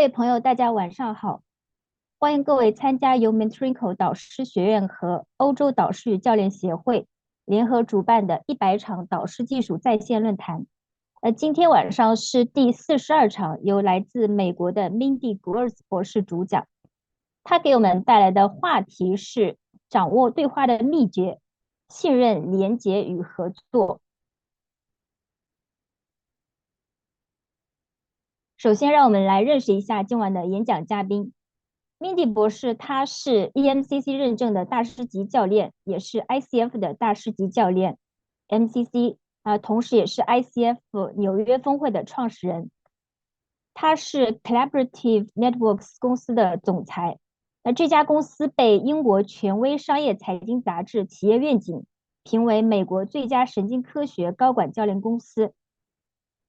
位朋友，大家晚上好！欢迎各位参加由 Mentoring 导师学院和欧洲导师与教练协会联合主办的100场导师技术在线论坛。今天晚上是第42场，由来自美国的 Mindy Gewirtz 博士主讲。他给我们带来的话题是掌握对话的秘诀：信任、连结与合作。首先，让我们来认识一下今晚的演讲嘉宾。Mindy 博士，他是 EMCC 认证的大师级教练，也是 ICF 的大师级教练 MCC 同时也是 ICF 纽约峰会的创始人。他是 Collaborative Networks 公司的总裁。这家公司被英国权威商业财经杂志《企业愿景》评为美国最佳神经科学高管教练公司。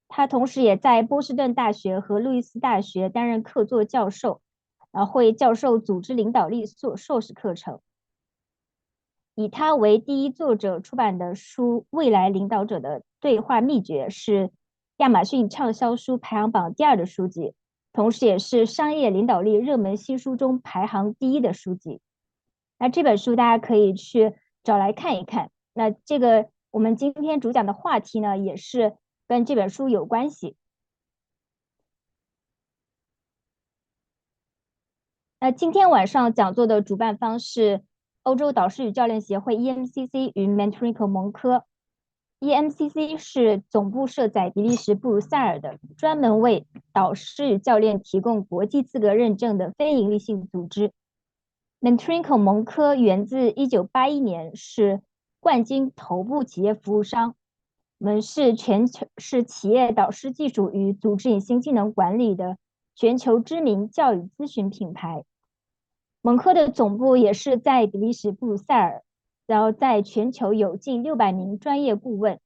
他同时也在波士顿大学和路易斯大学担任客座教授，会教授组织领导力硕士课程。以他为第一作者出版的书《未来领导者的对话秘诀》是亚马逊畅销书排行榜第2的书籍，同时也是商业领导力热门新书中排行第1的书籍。这本书大家可以去找来看一看。这个我们今天主讲的话题呢，也是跟这本书有关系。今天晚上讲座的主办方是欧洲导师与教练协会 EMCC 与 Mentoring 蒙科。EMCC 是总部设在比利时布鲁塞尔的，专门为导师与教练提供国际资格认证的非营利性组织。Mentoring 蒙科源自1981年，是冠军头部企业服务商。我们是企业导师技术与组织隐形技能管理的全球知名教育咨询品牌。蒙科的总部也是在比利时布鲁塞尔，然后在全球有近600名专业顾问。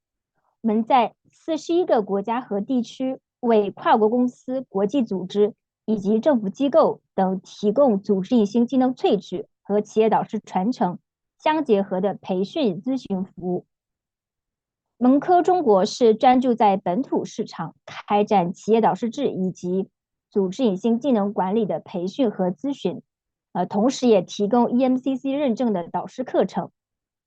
我们在41个国家和地区为跨国公司、国际组织以及政府机构等提供组织隐形技能萃取和企业导师传承相结合的培训与咨询服务。蒙科中国是专注在本土市场开展企业导师制以及组织隐形技能管理的培训和咨询，同时也提供 EMCC 认证的导师课程，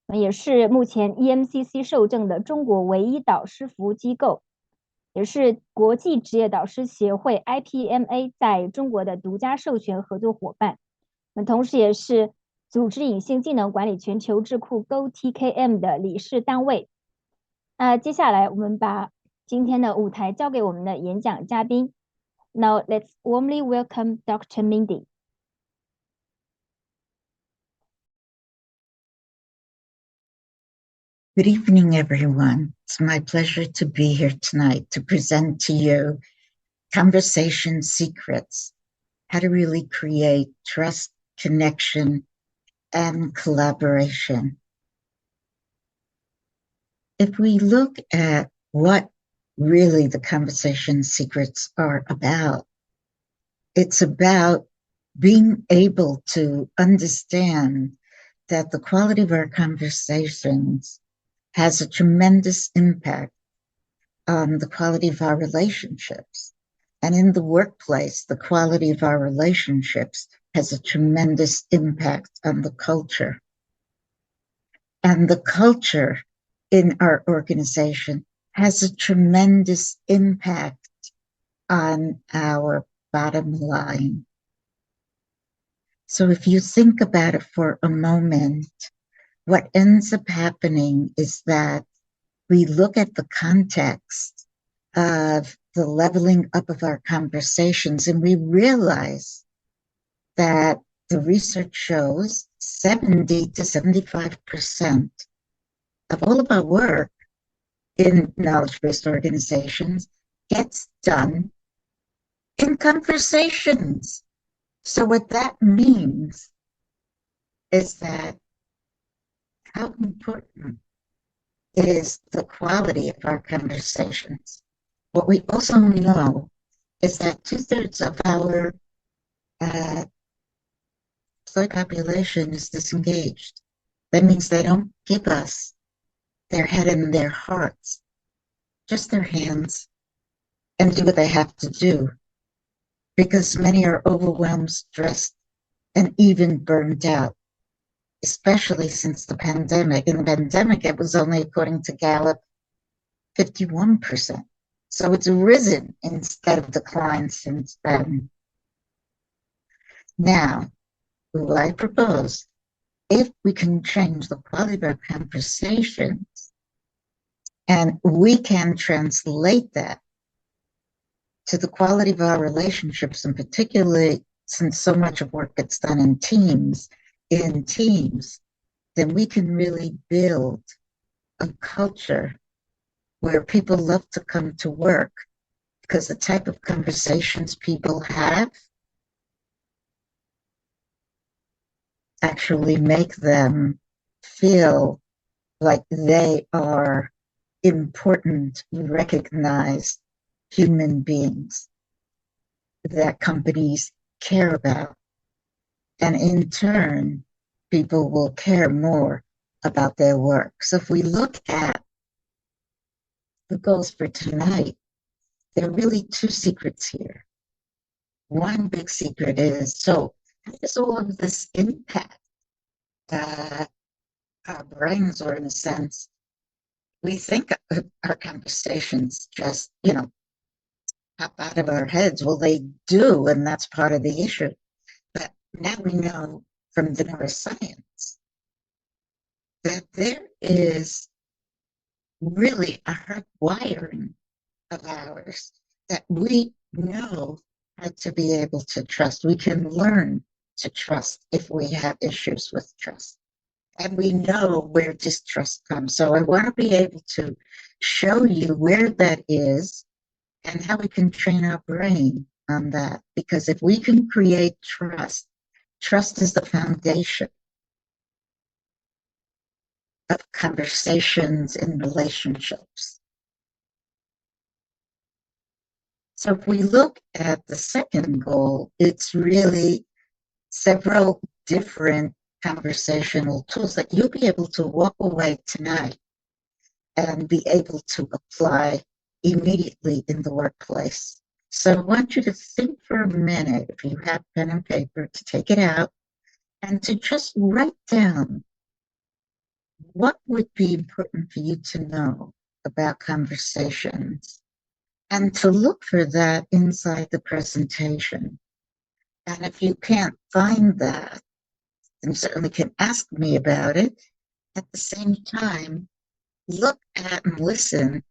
也是目前 EMCC 受证的中国唯一导师服务机构，也是国际职业导师协会 IPMA 在中国的独家授权合作伙伴，同时也是组织隐形技能管理全球智库 GO-TKM 的理事单位。接下来我们把今天的舞台交给我们的演讲嘉宾。Now let's warmly welcome Dr. Mindy. Good evening, everyone. It's my pleasure to be here tonight to present to you Conversation Secrets, how to really create trust, connection, and collaboration. If we look at what really the Conversation Secrets are about, it's about being able to understand that the quality of our conversations has a tremendous impact on the quality of our relationships. And in the workplace, the quality of our relationships has a tremendous impact on the culture. And the culture in our organization has a tremendous impact on our bottom line. So if you think about it for a moment, what ends up happening is that we look at the context of the leveling up of our conversations and we realize that the research shows 70 to 75% of all of our work in knowledge-based organizations gets done in conversations. So what that means is that how important is the quality of our conversations. What we also know is that 2/3 of our employee population is disengaged. That means they don't give us their head and their hearts, just their hands, and do what they have to do. because many are overwhelmed, stressed, and even burned out, especially since the pandemic. In the pandemic, it was only, according to Gallup, 51%. So it's risen instead of declined since then. Now, what I propose, if we can change the quality of our conversations and we can translate that to the quality of our relationships, and particularly since so much of work gets done in teams, then we can really build a culture where people love to come to work because the type of conversations people have actually make them feel like they are important, recognized human beings that companies care about. And in turn, people will care more about their work. So if we look at the goals for tonight, there are really two secrets here. One big secret is, so how does all of this impact our brains, or in a sense, we think our conversations just, pop out of our heads. Well, they do, and that's part of the issue. But now we know from the neuroscience that there is really a hardwiring of ours that we know how to be able to trust. We can learn to trust if we have issues with trust. And we know where distrust comes. So I want to be able to show you where that is and how we can train our brain on that. Because if we can create trust, trust is the foundation of conversations and relationships. So if we look at the second goal, it's really several different conversational tools that you'll be able to walk away tonight and be able to apply immediately in the workplace. So I want you to think for a minute, if you have pen and paper, to take it out and to just write down what would be important for you to know about conversations, and to look for that inside the presentation. And if you can't find that, then you certainly can ask me about it. At the same time, look at and listen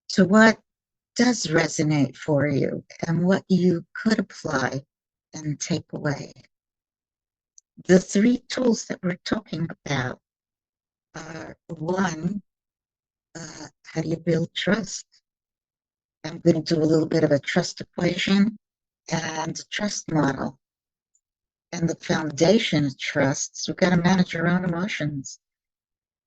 to what does resonate for you and what you could apply and take away. The three tools that we're talking about are: one, how do you build trust? I'm going to do a little bit of a trust equation and a trust model. And the foundation of trust, so we've got to manage our own emotions.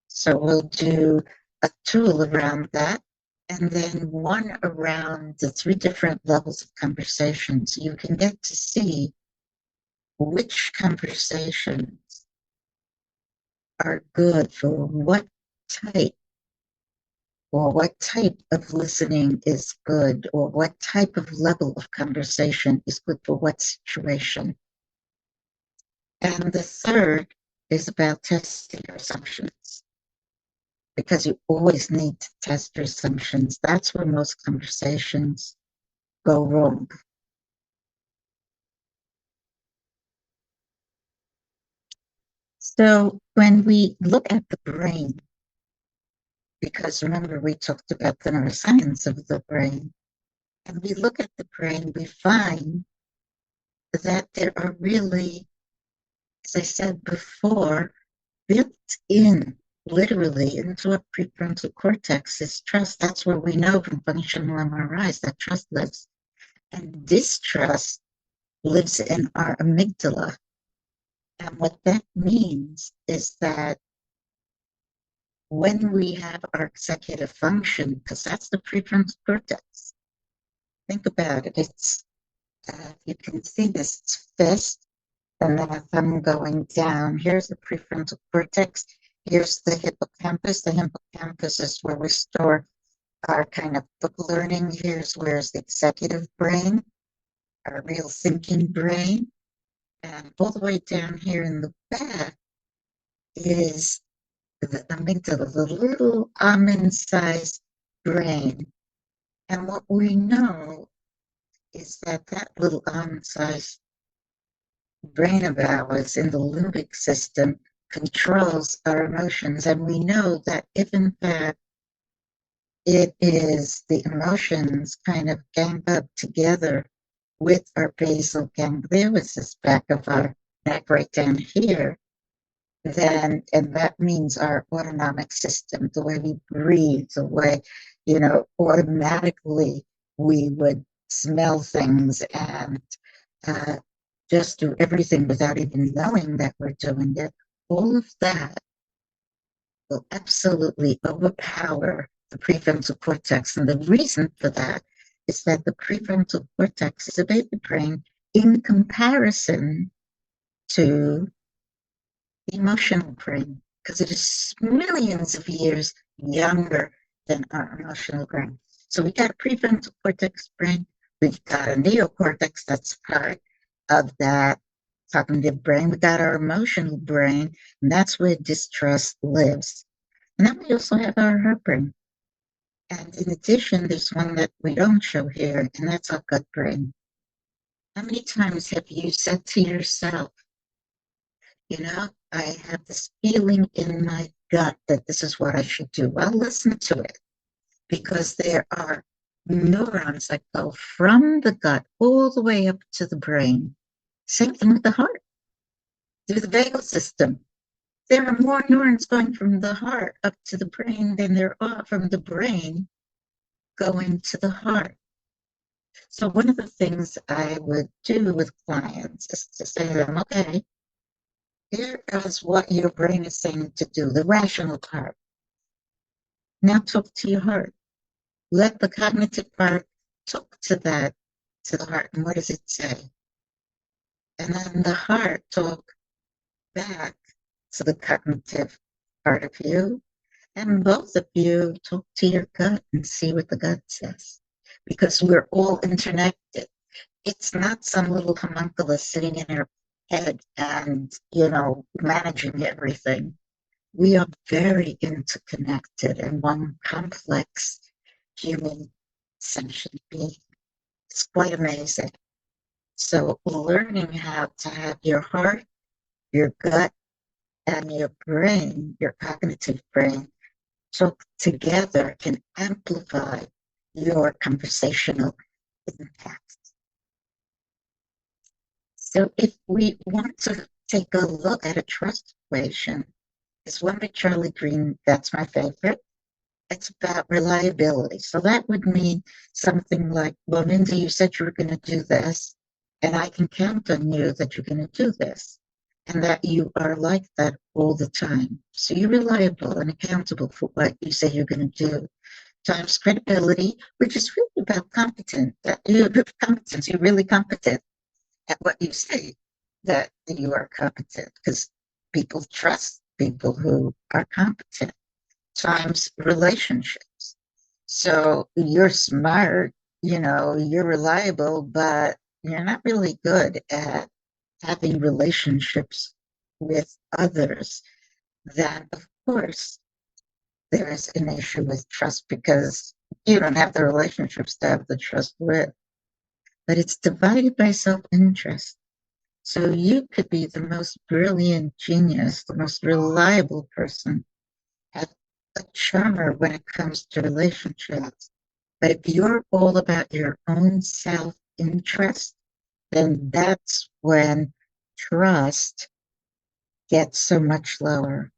So we'll do a tool around that, and then one around the three different levels of conversation. So you can get to see which conversations are good for what type, or what type of listening is good, or what type of level of conversation is good for what situation. And the third is about testing your assumptions, because you always need to test your assumptions. That's where most conversations go wrong. So when we look at the brain, because remember we talked about the neuroscience of the brain, and we look at the brain, we find that there are really, as I said before, built in literally into our prefrontal cortex is trust. That's where we know from functional MRIs that trust lives. And distrust lives in our amygdala. And what that means is that when we have our executive function, because that's the prefrontal cortex, think about it. It's, you can see this, it's fist, and then a thumb going down. Here's the prefrontal cortex. Here's the hippocampus. The hippocampus is where we store our kind of book learning. Here's where's the executive brain. our real thinking brain. And all the way down here in the back is the amygdala, the little almond-sized brain. And what we know is that that little almond-sized brain of ours in the limbic system controls our emotions. And we know that if in fact it is the emotions kind of gang up together with our basal ganglia, which is back of our neck right down here, then, and that means our autonomic system, the way we breathe, the way, automatically we would smell things and uh, just do everything without even knowing that we're doing it. All of that will absolutely overpower the prefrontal cortex. And the reason for that is that the prefrontal cortex is a baby brain in comparison to the emotional brain, because it is millions of years younger than our emotional brain. So we got a prefrontal cortex brain, we've got a neocortex that's part of that cognitive brain, we got our emotional brain, and that's where distrust lives. And then we also have our heart brain. And in addition, there's one that we don't show here, and that's our gut brain. How many times have you said to yourself, I have this feeling in my gut that this is what I should do? Well, listen to it, because there are neurons that go from the gut all the way up to the brain. Same thing with the heart, through the vagal system. There are more neurons going from the heart up to the brain than there are from the brain going to the heart. So one of the things I would do with clients is to say to them, okay, here is what your brain is saying to do, the rational part. Now talk to your heart. Let the cognitive part talk to that, to the heart. And what does it say? And then the heart talk back to the cognitive part of you. And both of you talk to your gut and see what the gut says. Because we're all interconnected. It's not some little homunculus sitting in our head and, managing everything. We are very interconnected and one complex human sentient being. It's quite amazing. So learning how to have your heart, your gut, and your brain, your cognitive brain, talk together can amplify your conversational impact. So if we want to take a look at a trust equation, there's one by Charlie Green, that's my favorite. It's about reliability. So that would mean something like, well, Mindy, you said you were going to do this, and I can count on you that you're going to do this, and that you are like that all the time. So you're reliable and accountable for what you say you're going to do. Times credibility, which is really about competence. You're really competent at what you say, that you are competent, because people trust people who are competent. Times relationships. So you're smart, you're reliable, but you're not really good at having relationships with others. Then, of course, there is an issue with trust, because you don't have the relationships to have the trust with. But it's divided by self-interest. So you could be the most brilliant genius, the most reliable person, have a charmer when it comes to relationships. But if you're all about your own self-interest, then that's when trust gets so much lower.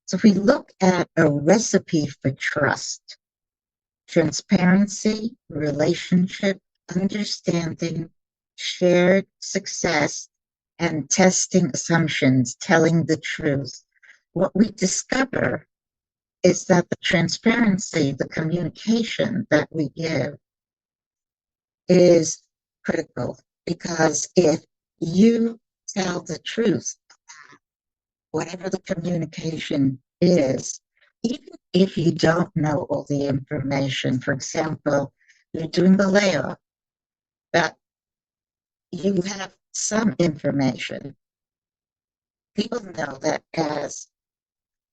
So if we look at a recipe for trust: transparency, relationship, understanding, shared success, and testing assumptions, telling the truth. What we discover is that the transparency, the communication that we give is critical, because if you tell the truth, whatever the communication is, even if you don't know all the information, for example, you're doing the layoff, but you have some information. People know that as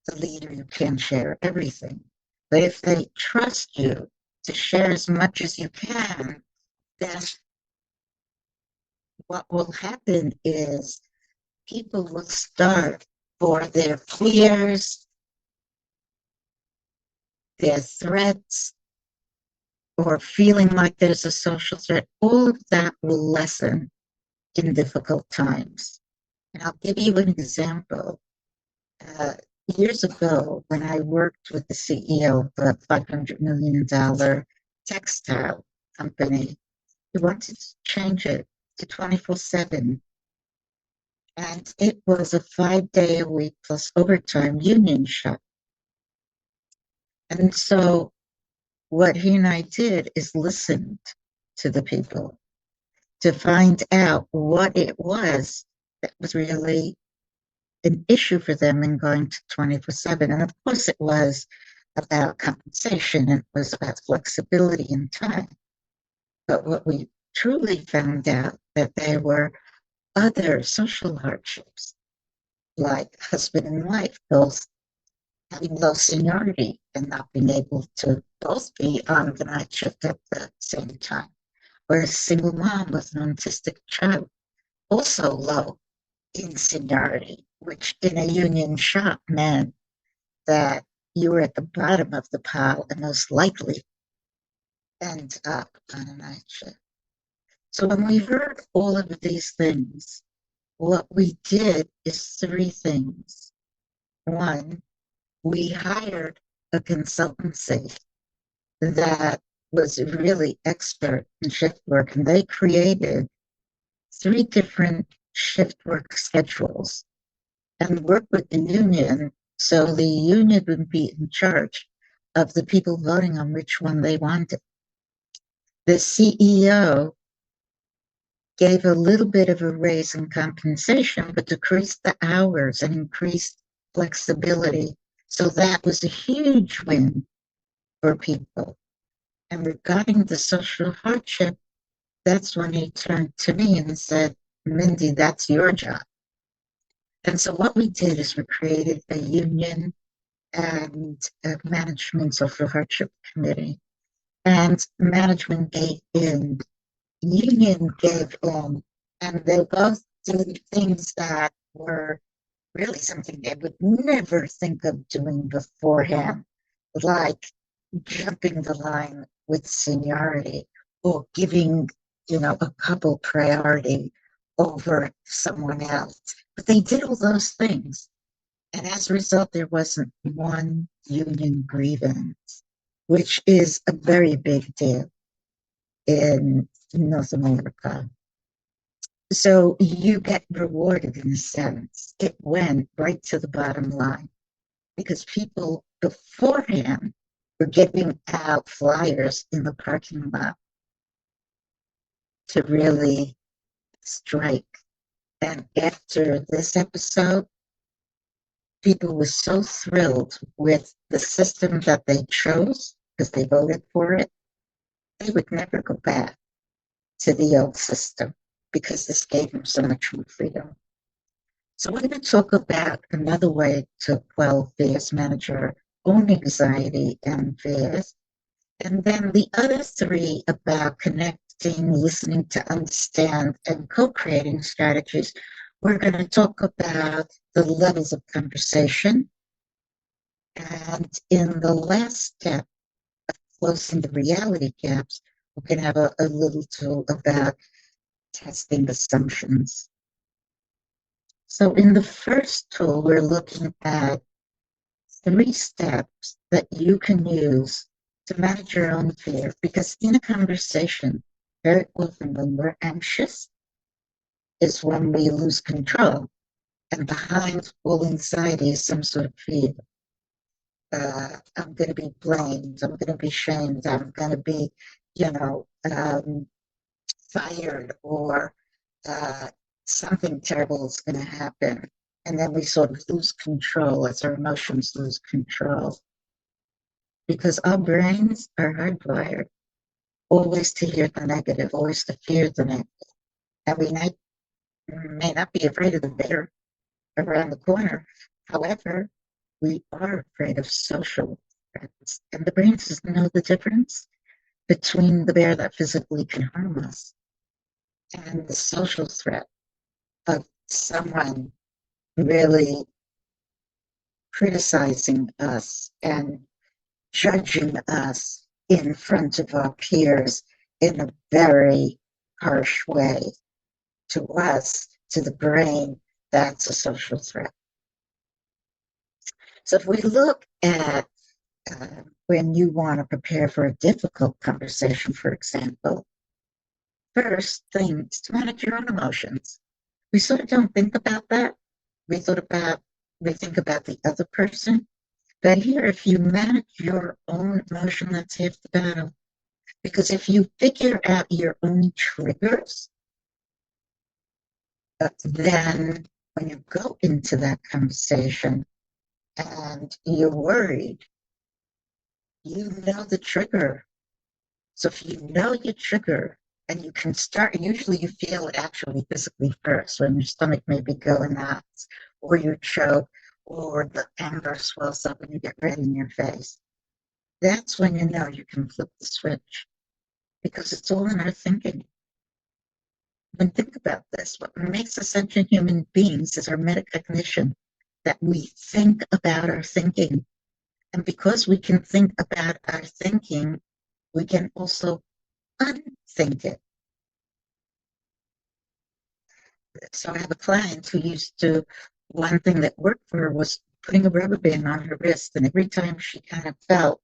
the leader, you can't share everything. But if they trust you to share as much as you can, then what will happen is people will start for their fears, their threats, or feeling like there's a social threat. All of that will lessen in difficult times. And I'll give you an example. Uh, Years ago, when I worked with the CEO of a $500 million textile company, he wanted to change it to 24/7. And it was a 5-day a week plus overtime union shop. And so what he and I did is listened to the people to find out what it was that was really an issue for them in going to 24/7. And of course, it was about compensation, it was about flexibility in time. But what we truly found out that there were other social hardships, like husband and wife both having low seniority and not being able to both be on the night shift at the same time, or a single mom with an autistic child, also low in seniority, which in a union shop meant that you were at the bottom of the pile and most likely end up on a night shift. So when we heard all of these things, what we did is three things. One, we hired a consultancy that was really expert in shift work, and they created three different shift work schedules and worked with the union so the union would be in charge of the people voting on which one they wanted. The CEO gave a little bit of a raise in compensation, but decreased the hours and increased flexibility. So that was a huge win for people. And regarding the social hardship, that's when he turned to me and said, Mindy, that's your job. And so what we did is we created a union and a management social hardship committee. And management gave in, union gave in, and they both did things that were really something they would never think of doing beforehand, like jumping the line with seniority or giving, a couple priority over someone else. But they did all those things. And as a result, there wasn't one union grievance, which is a very big deal in North America. So you get rewarded in a sense. It went right to the bottom line because people beforehand were giving out flyers in the parking lot to really strike. And after this episode, people were so thrilled with the system that they chose because they voted for it, they would never go back to the old system because this gave them so much more freedom. So we're going to talk about another way to quell fears, manage your own anxiety and fears. And then the other three about connecting, listening to understand, and co-creating strategies. We're going to talk about the levels of conversation. And in the last step, closing the reality gaps, we're going to have a little tool about testing assumptions. So in the first tool, we're looking at 3 steps that you can use to manage your own fear. Because in a conversation, very often when we're anxious is when we lose control. And behind all anxiety is some sort of fear. I'm going to be blamed. I'm going to be shamed. I'm going to be, fired, or something terrible is going to happen. And then we sort of lose control as our emotions lose control. Because our brains are hardwired always to hear the negative, always to fear the negative. And we may not be afraid of the bear around the corner. However, we are afraid of social threats. And the brain doesn't know the difference between the bear that physically can harm us and the social threat of someone really criticizing us and judging us in front of our peers in a very harsh way. To us, to the brain, that's a social threat. So if we look at when you want to prepare for a difficult conversation, for example, first thing is to manage your own emotions. We sort of don't think about that. We think about the other person. But here, if you manage your own emotion, that's half the battle. Because if you figure out your own triggers, then when you go into that conversation and you're worried, you know the trigger. So if you know your trigger and you can start, usually you feel it actually physically first when your stomach may be going nuts or you choke or the anger swells up and you get red in your face. That's when you know you can flip the switch because it's all in our thinking. And think about this. What makes us sentient human beings is our metacognition, that we think about our thinking. And because we can think about our thinking, we can also unthink it. So I have a client who used to, one thing that worked for her was putting a rubber band on her wrist. And every time she kind of felt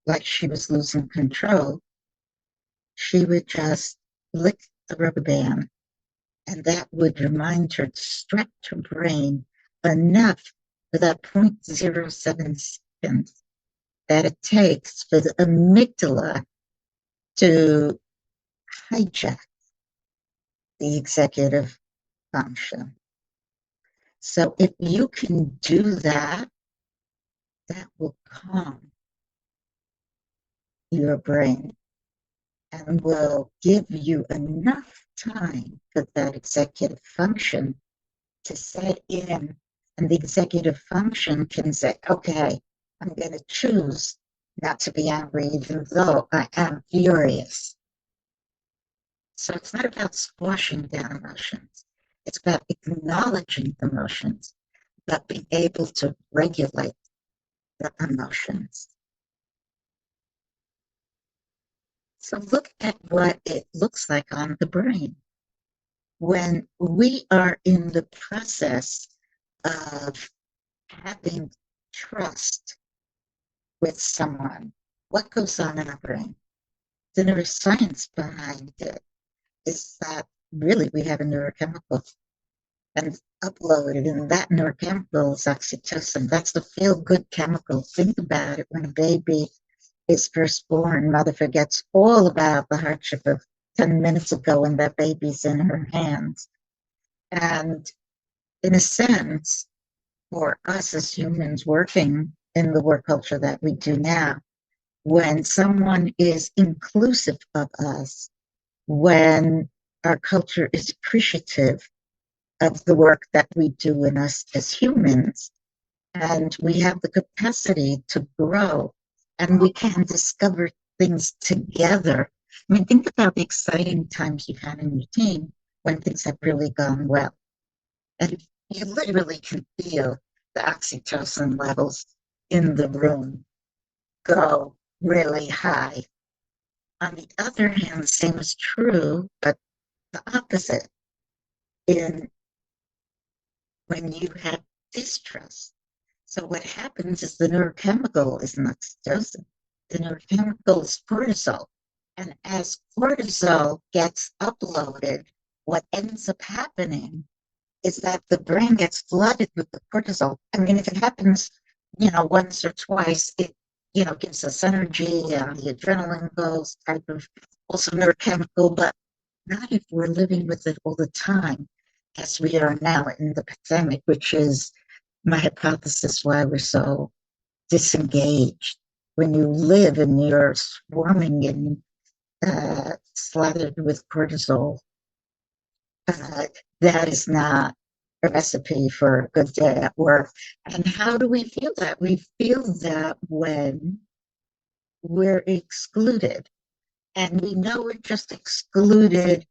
like she was losing control, she would just lick the rubber band. And that would remind her to stretch her brain enough for that 0.07 seconds that it takes for the amygdala to hijack the executive function. So if you can do that, that will calm your brain and will give you enough time for that executive function to set in. And the executive function can say, okay, I'm going to choose not to be angry, even though I am furious. So it's not about squashing down emotions. It's about acknowledging the emotions, but being able to regulate the emotions. So look at what it looks like on the brain. When we are in the process of having trust with someone, what goes on in our brain? The neuroscience behind it is that really we have a neurochemical and uploaded, and that neurochemical is oxytocin. That's the feel-good chemical. Think about it when a baby is first born, mother forgets all about the hardship of 10 minutes ago when that baby's in her hands. And in a sense, for us as humans working in the work culture that we do now, when someone is inclusive of us, when our culture is appreciative of the work that we do in us as humans, and we have the capacity to grow and we can discover things together. I mean, think about the exciting times you've had in your team when things have really gone well. And you literally can feel the oxytocin levels in the room go really high. On the other hand, the same is true, but the opposite in when you have distrust. So what happens is the neurochemical is not oxytocin. The neurochemical is cortisol. And as cortisol gets uploaded, what ends up happening is that the brain gets flooded with the cortisol. I mean, if it happens, once or twice, it, gives us energy and the adrenaline goes type of also neurochemical, but not if we're living with it all the time, as we are now in the pandemic, which is my hypothesis why we're so disengaged. When you live and you're swarming and slathered with cortisol, that is not a recipe for a good day at work. And how do we feel that? We feel that when we're excluded, and we know we're just excluded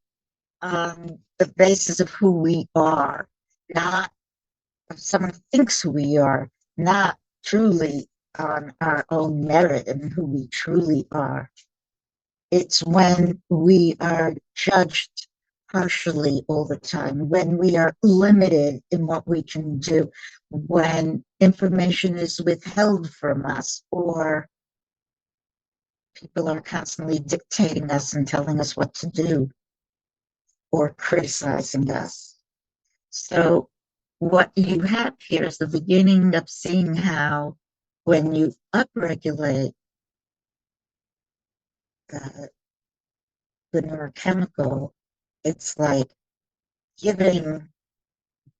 on the basis of who we are, not if someone thinks who we are, not truly on our own merit and who we truly are. It's when we are judged partially all the time, when we are limited in what we can do, when information is withheld from us, or people are constantly dictating us and telling us what to do, or criticizing us. So what you have here is the beginning of seeing how when you upregulate uh, the neurochemical, it's like giving,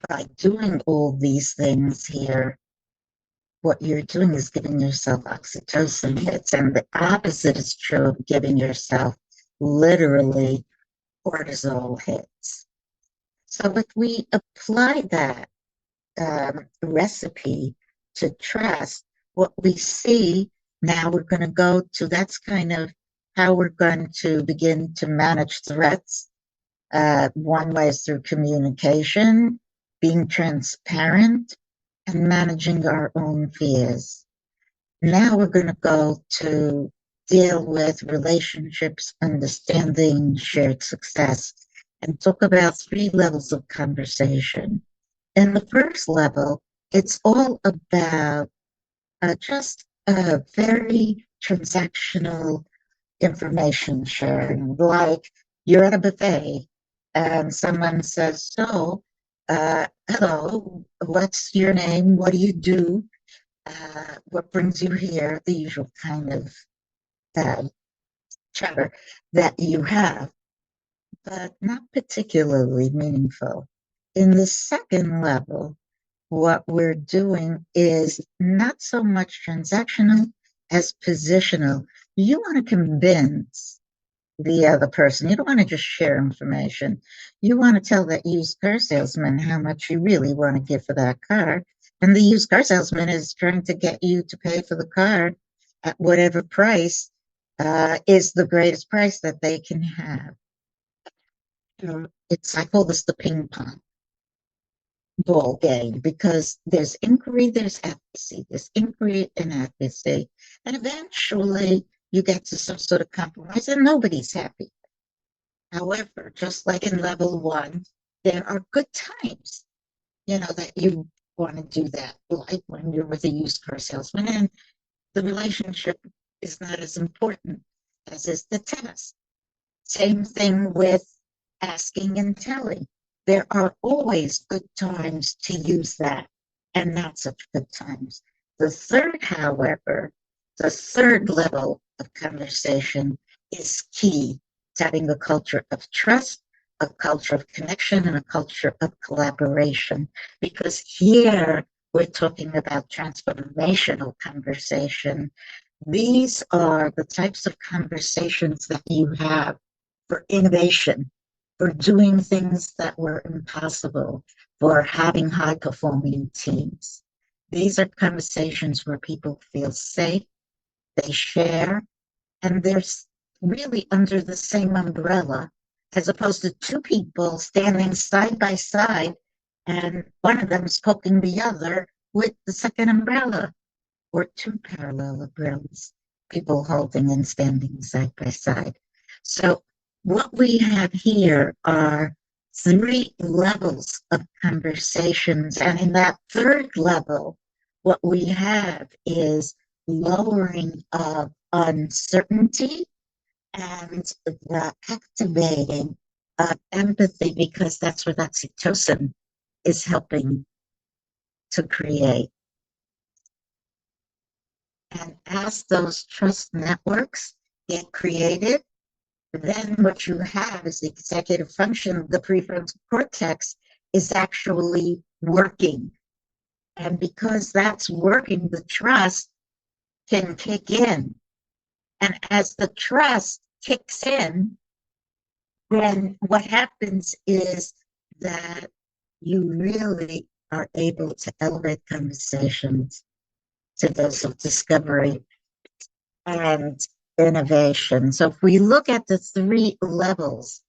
by doing all these things here, what you're doing is giving yourself oxytocin hits, and the opposite is true of giving yourself literally cortisol hits. So if we apply that recipe to trust, what we see now, we're going to go to, that's kind of how we're going to begin to manage threats. One way is through communication, being transparent, and managing our own fears. Now we're going to go to deal with relationships, understanding, shared success, and talk about 3 levels of conversation. In the first level, it's all about just very transactional information sharing. Like you're at a buffet and someone says, so, hello, what's your name? What do you do? What brings you here? The usual kind of uh, chatter that you have, but not particularly meaningful. In the second level, what we're doing is not so much transactional as positional. You want to convince the other person. You don't want to just share information. You want to tell that used car salesman how much you really want to give for that car. And the used car salesman is trying to get you to pay for the car at whatever price is the greatest price that they can have. It's, I call this the ping pong ball game, because there's inquiry, there's advocacy, there's inquiry and advocacy, and eventually you get to some sort of compromise and nobody's happy. However, just like in level 1, there are good times, that you want to do that, like when you're with a used car salesman and the relationship is not as important as is the task. Same thing with asking and telling. There are always good times to use that and not such good times. The third, however, the third level of conversation is key to having a culture of trust, a culture of connection, and a culture of collaboration. Because here we're talking about transformational conversation. These are the types of conversations that you have for innovation, for doing things that were impossible, for having high performing teams. These are conversations where people feel safe, they share, and they're really under the same umbrella, as opposed to 2 people standing side by side and one of them is poking the other with the second umbrella, or 2 parallel umbrellas, people holding and standing side by side. So what we have here are 3 levels of conversations. And in that third level, what we have is lowering of uncertainty and the activating of empathy, because that's what oxytocin is helping to create. And as those trust networks get created, then what you have is the executive function, the prefrontal cortex is actually working. And because that's working, the trust can kick in. And as the trust kicks in, then what happens is that you really are able to elevate conversations to those of discovery and innovation. So if we look at the three levels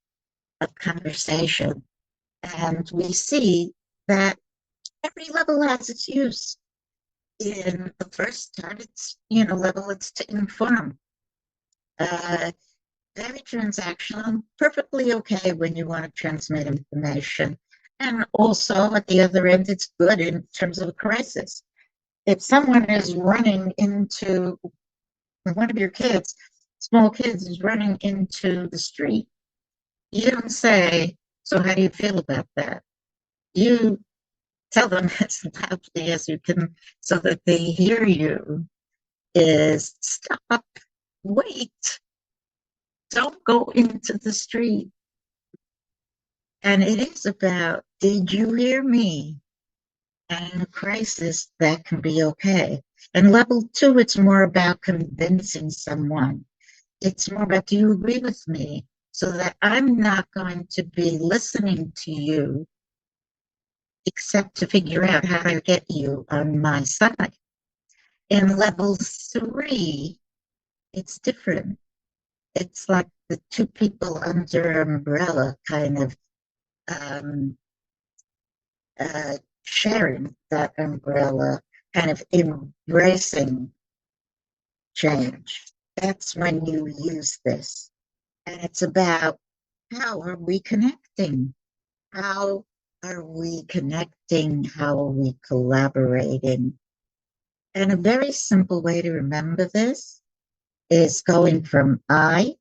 of conversation, and we see that every level has its use. In the first it's level, it's to inform. Uh, Very transactional, perfectly okay when you want to transmit information. And also at the other end, it's good in terms of a crisis. If someone is running into one of your kids, small kids is running into the street, you don't say, so how do you feel about that? You tell them as loudly as you can so that they hear you is stop, wait, don't go into the street. And it is about, did you hear me? And in a crisis, that can be okay. And level two, it's more about convincing someone. It's more about, do you agree with me? So that I'm not going to be listening to you except to figure out how to get you on my side. In level three, it's different. It's like the two people under an umbrella kind of um, sharing that umbrella, kind of embracing change. That's when you use this. And it's about, how are we connecting? How are we connecting? How are we collaborating? And a very simple way to remember this is going from I,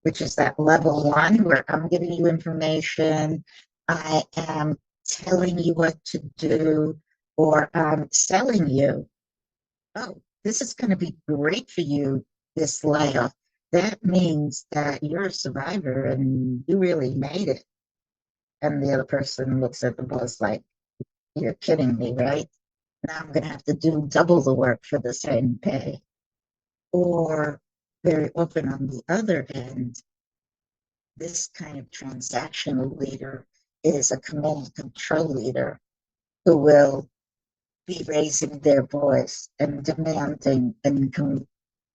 which is that level one where I'm giving you information, I am telling you what to do, or I'm selling you, oh, this is going to be great for you, this layoff. That means that you're a survivor and you really made it. And the other person looks at the boss like, you're kidding me, right? Now I'm going to have to do double the work for the same pay. Or very often on the other end, this kind of transactional leader is a command and control leader who will be raising their voice and demanding and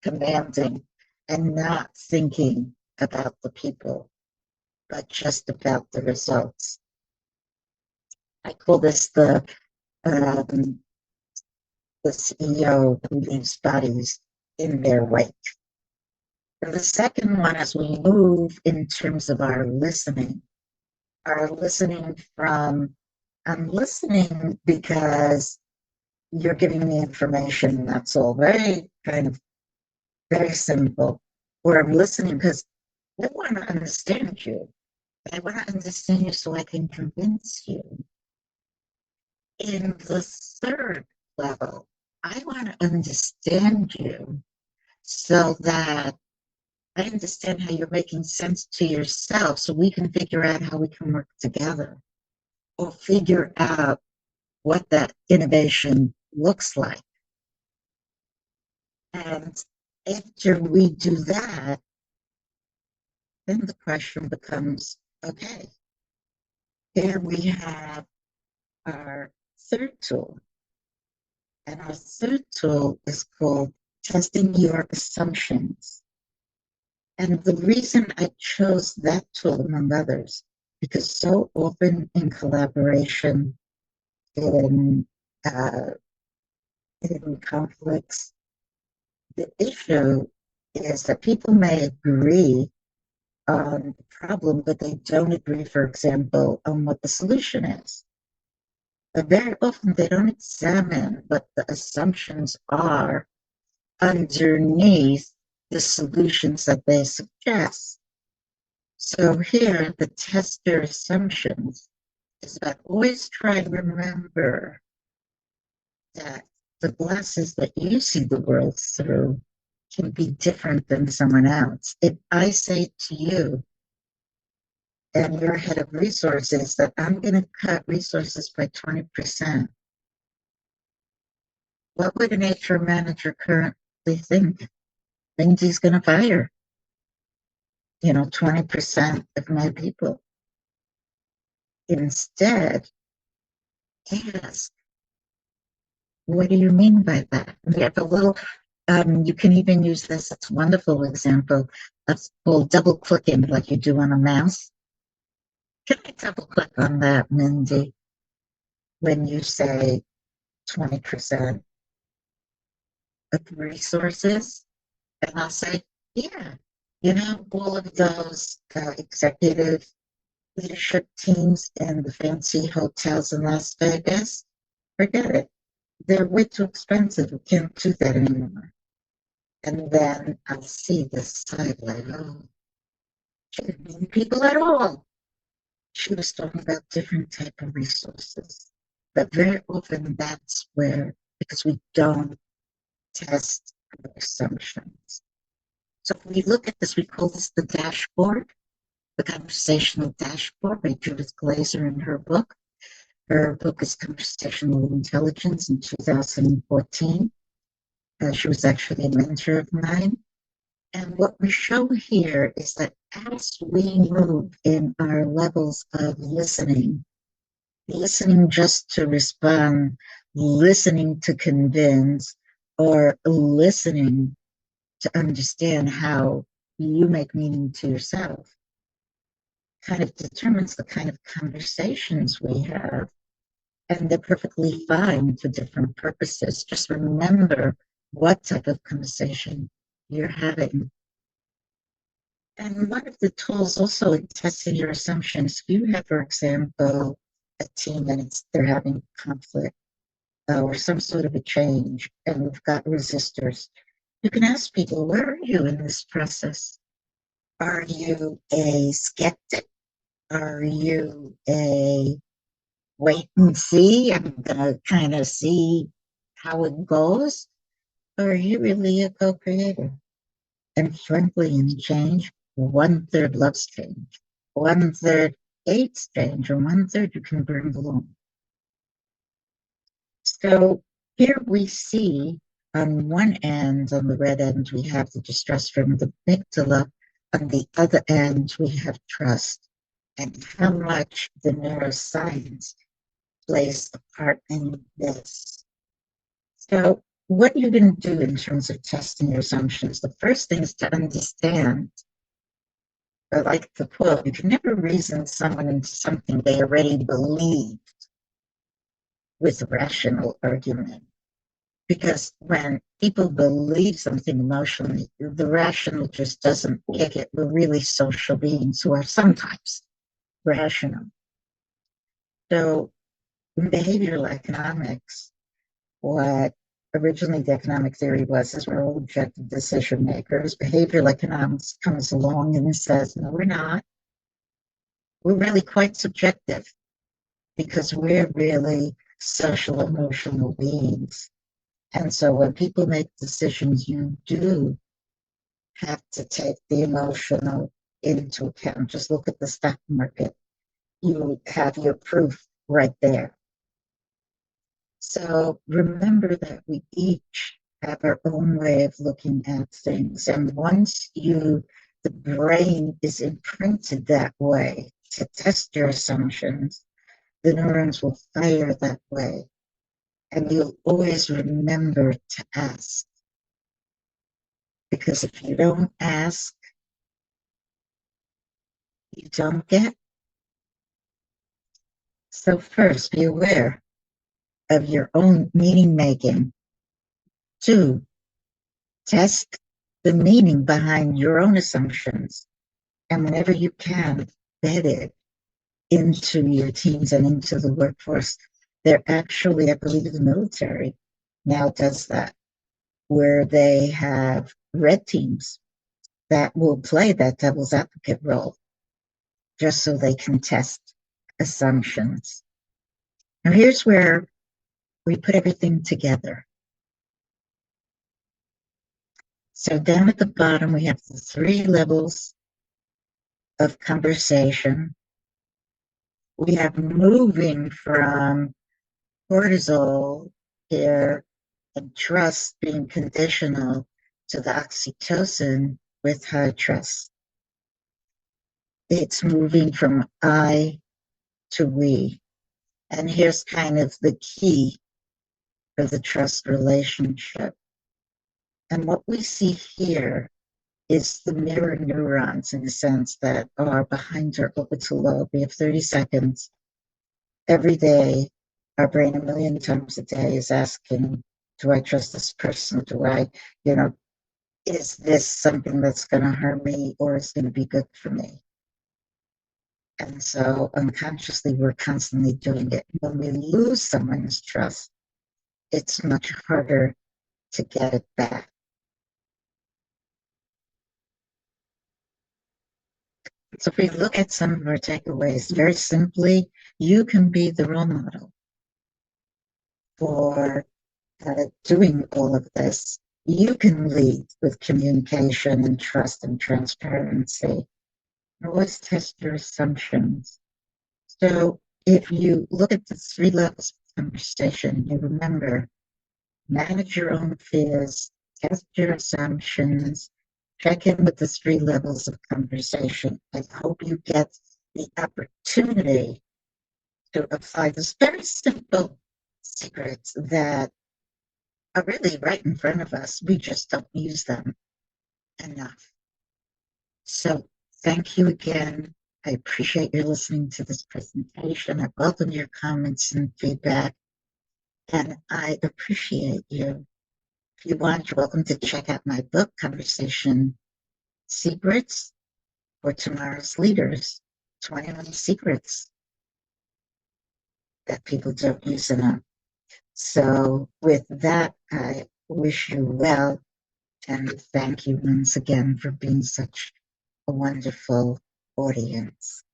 commanding and not thinking about the people, but just about the results. I call this um, the CEO who leaves bodies in their wake. And the second one, as we move in terms of our listening from, I'm listening because you're giving me information. That's all very kind of very simple. Or I'm listening because I want to understand you. I want to understand you so I can convince you. In the third level, I want to understand you so that I understand how you're making sense to yourself so we can figure out how we can work together or figure out what that innovation looks like. And after we do that, then the question becomes, okay, here we have our third tool. And our third tool is called testing your assumptions. And the reason I chose that tool, among others, because so often in collaboration, in, uh, in conflicts, the issue is that people may agree on the problem, but they don't agree, for example, on what the solution is. But very often they don't examine what the assumptions are underneath the solutions that they suggest. So here, the tester assumptions is about always try to remember that the glasses that you see the world through can be different than someone else. If I say to you, and you're head of resources, that I'm going to cut resources by 20%, what would an HR manager currently think? Think he's going to fire, 20% of my people. Instead, ask, what do you mean by that? We have a little, you can even use this, it's a wonderful example of double clicking like you do on a mouse. Can I double click on that, Mindy, when you say 20% of resources? And I'll say, yeah, all of those executive leadership teams in the fancy hotels in Las Vegas, forget it. They're way too expensive. We can't do that anymore. And then I see this side like, oh, she didn't mean people at all. She was talking about different type of resources. But very often that's where, because we don't test our assumptions. So if we look at this, we call this the dashboard, the conversational dashboard by Judith Glaser in her book. Her book is Conversational Intelligence in 2014. She was actually a mentor of mine. And what we show here is that as we move in our levels of listening just to respond, listening to convince, or listening to understand how you make meaning to yourself, kind of determines the kind of conversations we have. And they're perfectly fine for different purposes. Just remember what type of conversation you're having. And one of the tools also in testing your assumptions, if you have, for example, a team and they're having conflict or some sort of a change and we've got resistors, you can ask people, where are you in this process? Are you a skeptic? Are you a wait and see? I'm going to kind of see how it goes. Or are you really a co-creator? And frankly, in change, 1/3 loves change, 1/3 hates change, or 1/3 you can bring along. So here we see on one end, on the red end, we have the distress from the amygdala. On the other end, we have trust and how much the neuroscience plays a part in this. So what you're going to do in terms of testing your assumptions, the first thing is to understand, or like the quote, you can never reason someone into something they already believed with rational argument. Because when people believe something emotionally, the rational just doesn't kick it. We're really social beings who are sometimes rational. So in behavioral economics, what originally the economic theory was is we're all objective decision makers. Behavioral economics comes along and says, no, we're not. We're really quite subjective because we're really social emotional beings. And so when people make decisions, you do have to take the emotional into account. Just look at the stock market. You have your proof right there. So remember that we each have our own way of looking at things. And once the brain is imprinted that way to test your assumptions, the neurons will fire that way. And you'll always remember to ask. Because if you don't ask, you don't get. So first, be aware of your own meaning making. 2, test the meaning behind your own assumptions. And whenever you can, embed it into your teams and into the workforce. They're actually, I believe the military now does that, where they have red teams that will play that devil's advocate role just so they can test assumptions. Now here's where we put everything together. So down at the bottom, we have the 3 levels of conversation. We have moving from cortisol here and trust being conditional to the oxytocin with high trust. It's moving from I to we. And here's kind of the key for the trust relationship. And what we see here is the mirror neurons in the sense that are behind our orbital lobe. We have 30 seconds every day. Our brain a million times a day is asking, do I trust this person? Do I, is this something that's going to harm me or is going to be good for me? And so unconsciously, we're constantly doing it. When we lose someone's trust, it's much harder to get it back. So if we look at some of our takeaways, very simply, you can be the role model for doing all of this. You can lead with communication and trust and transparency. Always test your assumptions. So if you look at the 3 levels of conversation, you remember, manage your own fears, test your assumptions, check in with the 3 levels of conversation. I hope you get the opportunity to apply this very simple secrets that are really right in front of us. We just don't use them enough. So thank you again. I appreciate your listening to this presentation. I welcome your comments and feedback, and I appreciate you. If you want, you're welcome to check out my book, Conversation Secrets for Tomorrow's Leaders, 21 Secrets that people don't use enough. So with that, I wish you well, and thank you once again for being such a wonderful audience.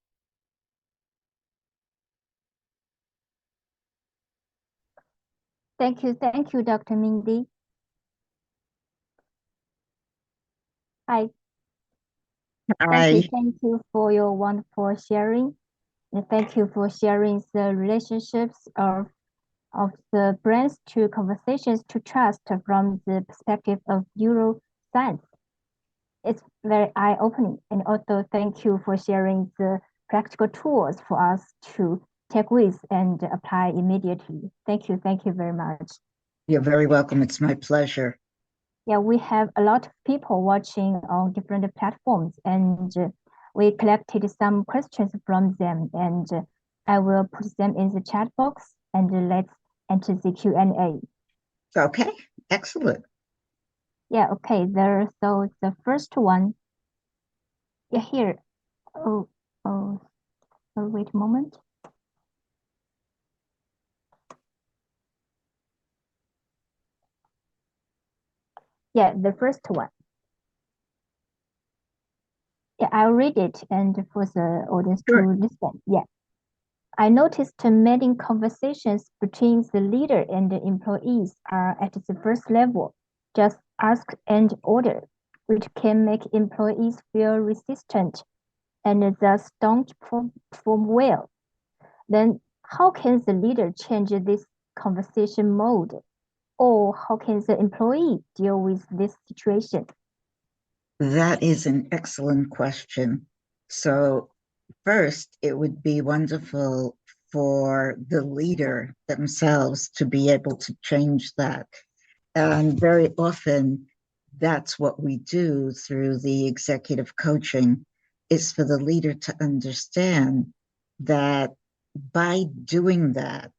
Thank you, Dr. Mindy. Hi. Thank you for your wonderful sharing. And thank you for sharing the relationships of the brains to conversations to trust from the perspective of neuroscience. It's very eye-opening. And also thank you for sharing the practical tools for us to take with and apply immediately. Thank you very much. You're very welcome. It's my pleasure. Yeah, we have a lot of people watching on different platforms, and we collected some questions from them, and I will put them in the chat box, and let's enter the Q&A. Okay, excellent. Yeah, okay, so the first one, yeah, here. Oh, wait a moment. Yeah, the first one. Yeah, I'll read it and for the audience to listen. Yeah. I noticed many conversations between the leader and the employees are at the first level, just ask and order, which can make employees feel resistant and thus don't perform well. Then how can the leader change this conversation mode? Or how can the employee deal with this situation? That is an excellent question. So first, it would be wonderful for the leader themselves to be able to change that. And very often, that's what we do through the executive coaching, is for the leader to understand that by doing that,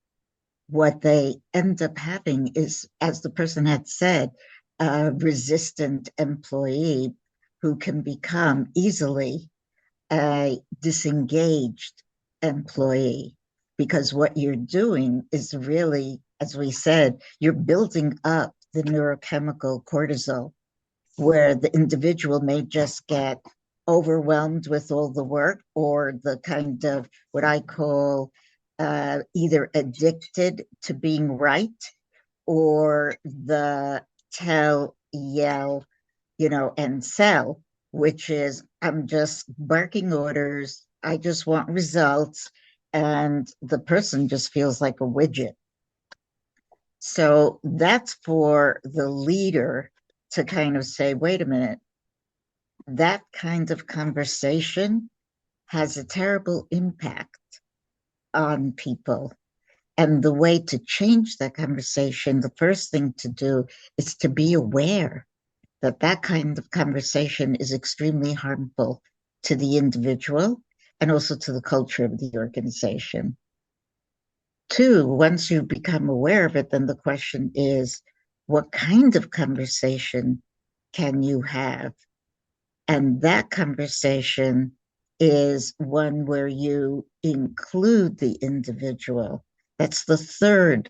what they end up having is, as the person had said, a resistant employee who can become easily a disengaged employee. Because what you're doing is really, as we said, you're building up the neurochemical cortisol, where the individual may just get overwhelmed with all the work, or the kind of what I call either addicted to being right, or the tell, yell, and sell, which is, I'm just barking orders. I just want results. And the person just feels like a widget. So that's for the leader to kind of say, wait a minute, that kind of conversation has a terrible impact on people. And the way to change that conversation, the first thing to do is to be aware that that kind of conversation is extremely harmful to the individual and also to the culture of the organization. Two, once you become aware of it, then the question is, what kind of conversation can you have? And that conversation is one where you include the individual. That's the third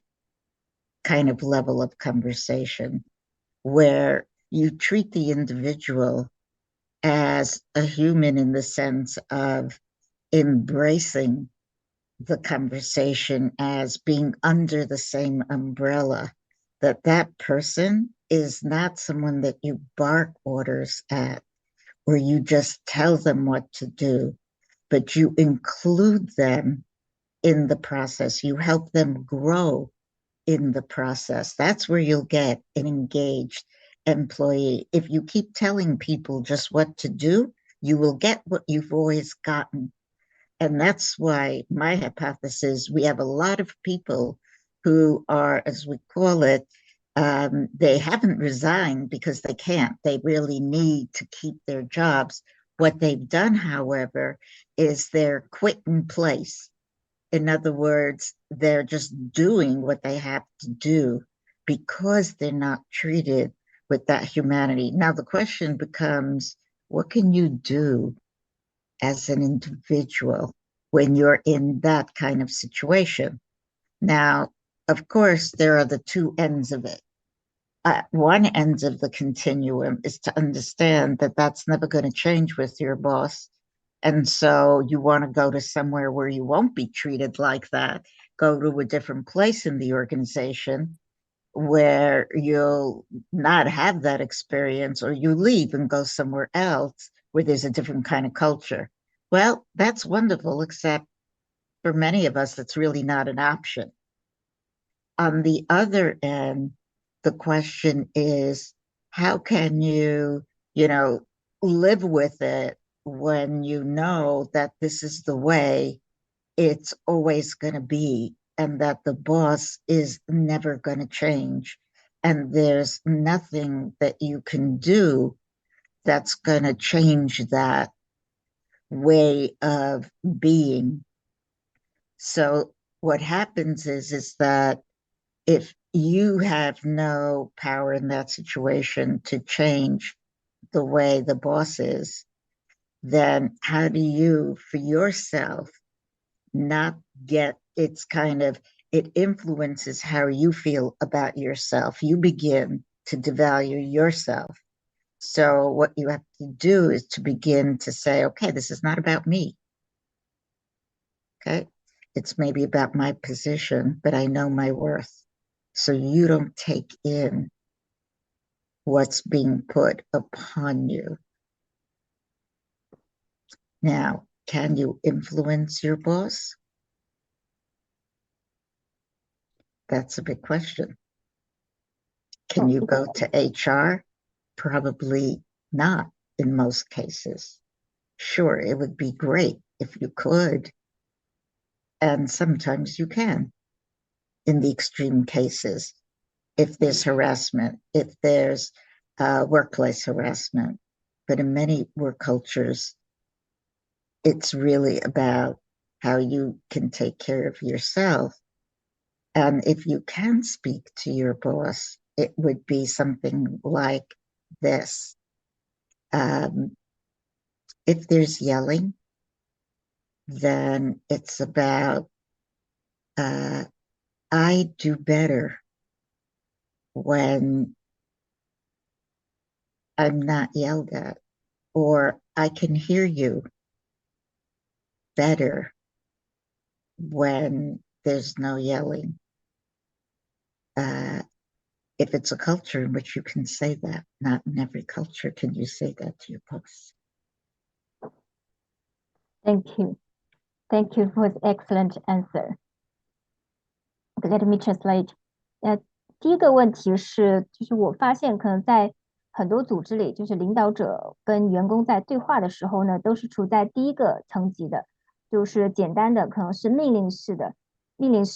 kind of level of conversation, where you treat the individual as a human in the sense of embracing the conversation as being under the same umbrella, that that person is not someone that you bark orders at or you just tell them what to do, but you include them in the process. You help them grow in the process. That's where you'll get an engaged employee. If you keep telling people just what to do, you will get what you've always gotten. And that's why my hypothesis, we have a lot of people who are, as we call it, they haven't resigned because they can't. They really need to keep their jobs. What they've done, however, is they're quit in place. In other words, they're just doing what they have to do because they're not treated with that humanity. Now, the question becomes, what can you do as an individual when you're in that kind of situation? Now, of course, there are the two ends of it. One end of the continuum is to understand that that's never going to change with your boss. And so you want to go to somewhere where you won't be treated like that. Go to a different place in the organization where you'll not have that experience, or you leave and go somewhere else where there's a different kind of culture. Well, that's wonderful, except for many of us, that's really not an option. On the other end, the question is, how can you know, live with it when you know that this is the way it's always going to be, and that the boss is never going to change, and there's nothing that you can do that's going to change that way of being. So what happens is that if you have no power in that situation to change the way the boss is, then how do you, for yourself, not get it's kind of, it influences how you feel about yourself. You begin to devalue yourself. So what you have to do is to begin to say, okay, this is not about me. Okay. It's maybe about my position, but I know my worth. So you don't take in what's being put upon you. Now, can you influence your boss? That's a big question. Can you go to HR? Probably not in most cases. Sure, it would be great if you could. And sometimes you can in the extreme cases, if there's harassment, if there's workplace harassment. But in many work cultures, it's really about how you can take care of yourself. And if you can speak to your boss, it would be something like this. If there's yelling, then it's about I do better when I'm not yelled at, or I can hear you better when there's no yelling. If it's a culture in which you can say that, not in every culture can you say that to your boss. Thank you. Thank you for the excellent answer. Okay, let me translate. 第一个问题是，就是我发现可能在很多组织里，就是领导者跟员工在对话的时候呢，都是处在第一个层级的。就是简单的，可能是命令式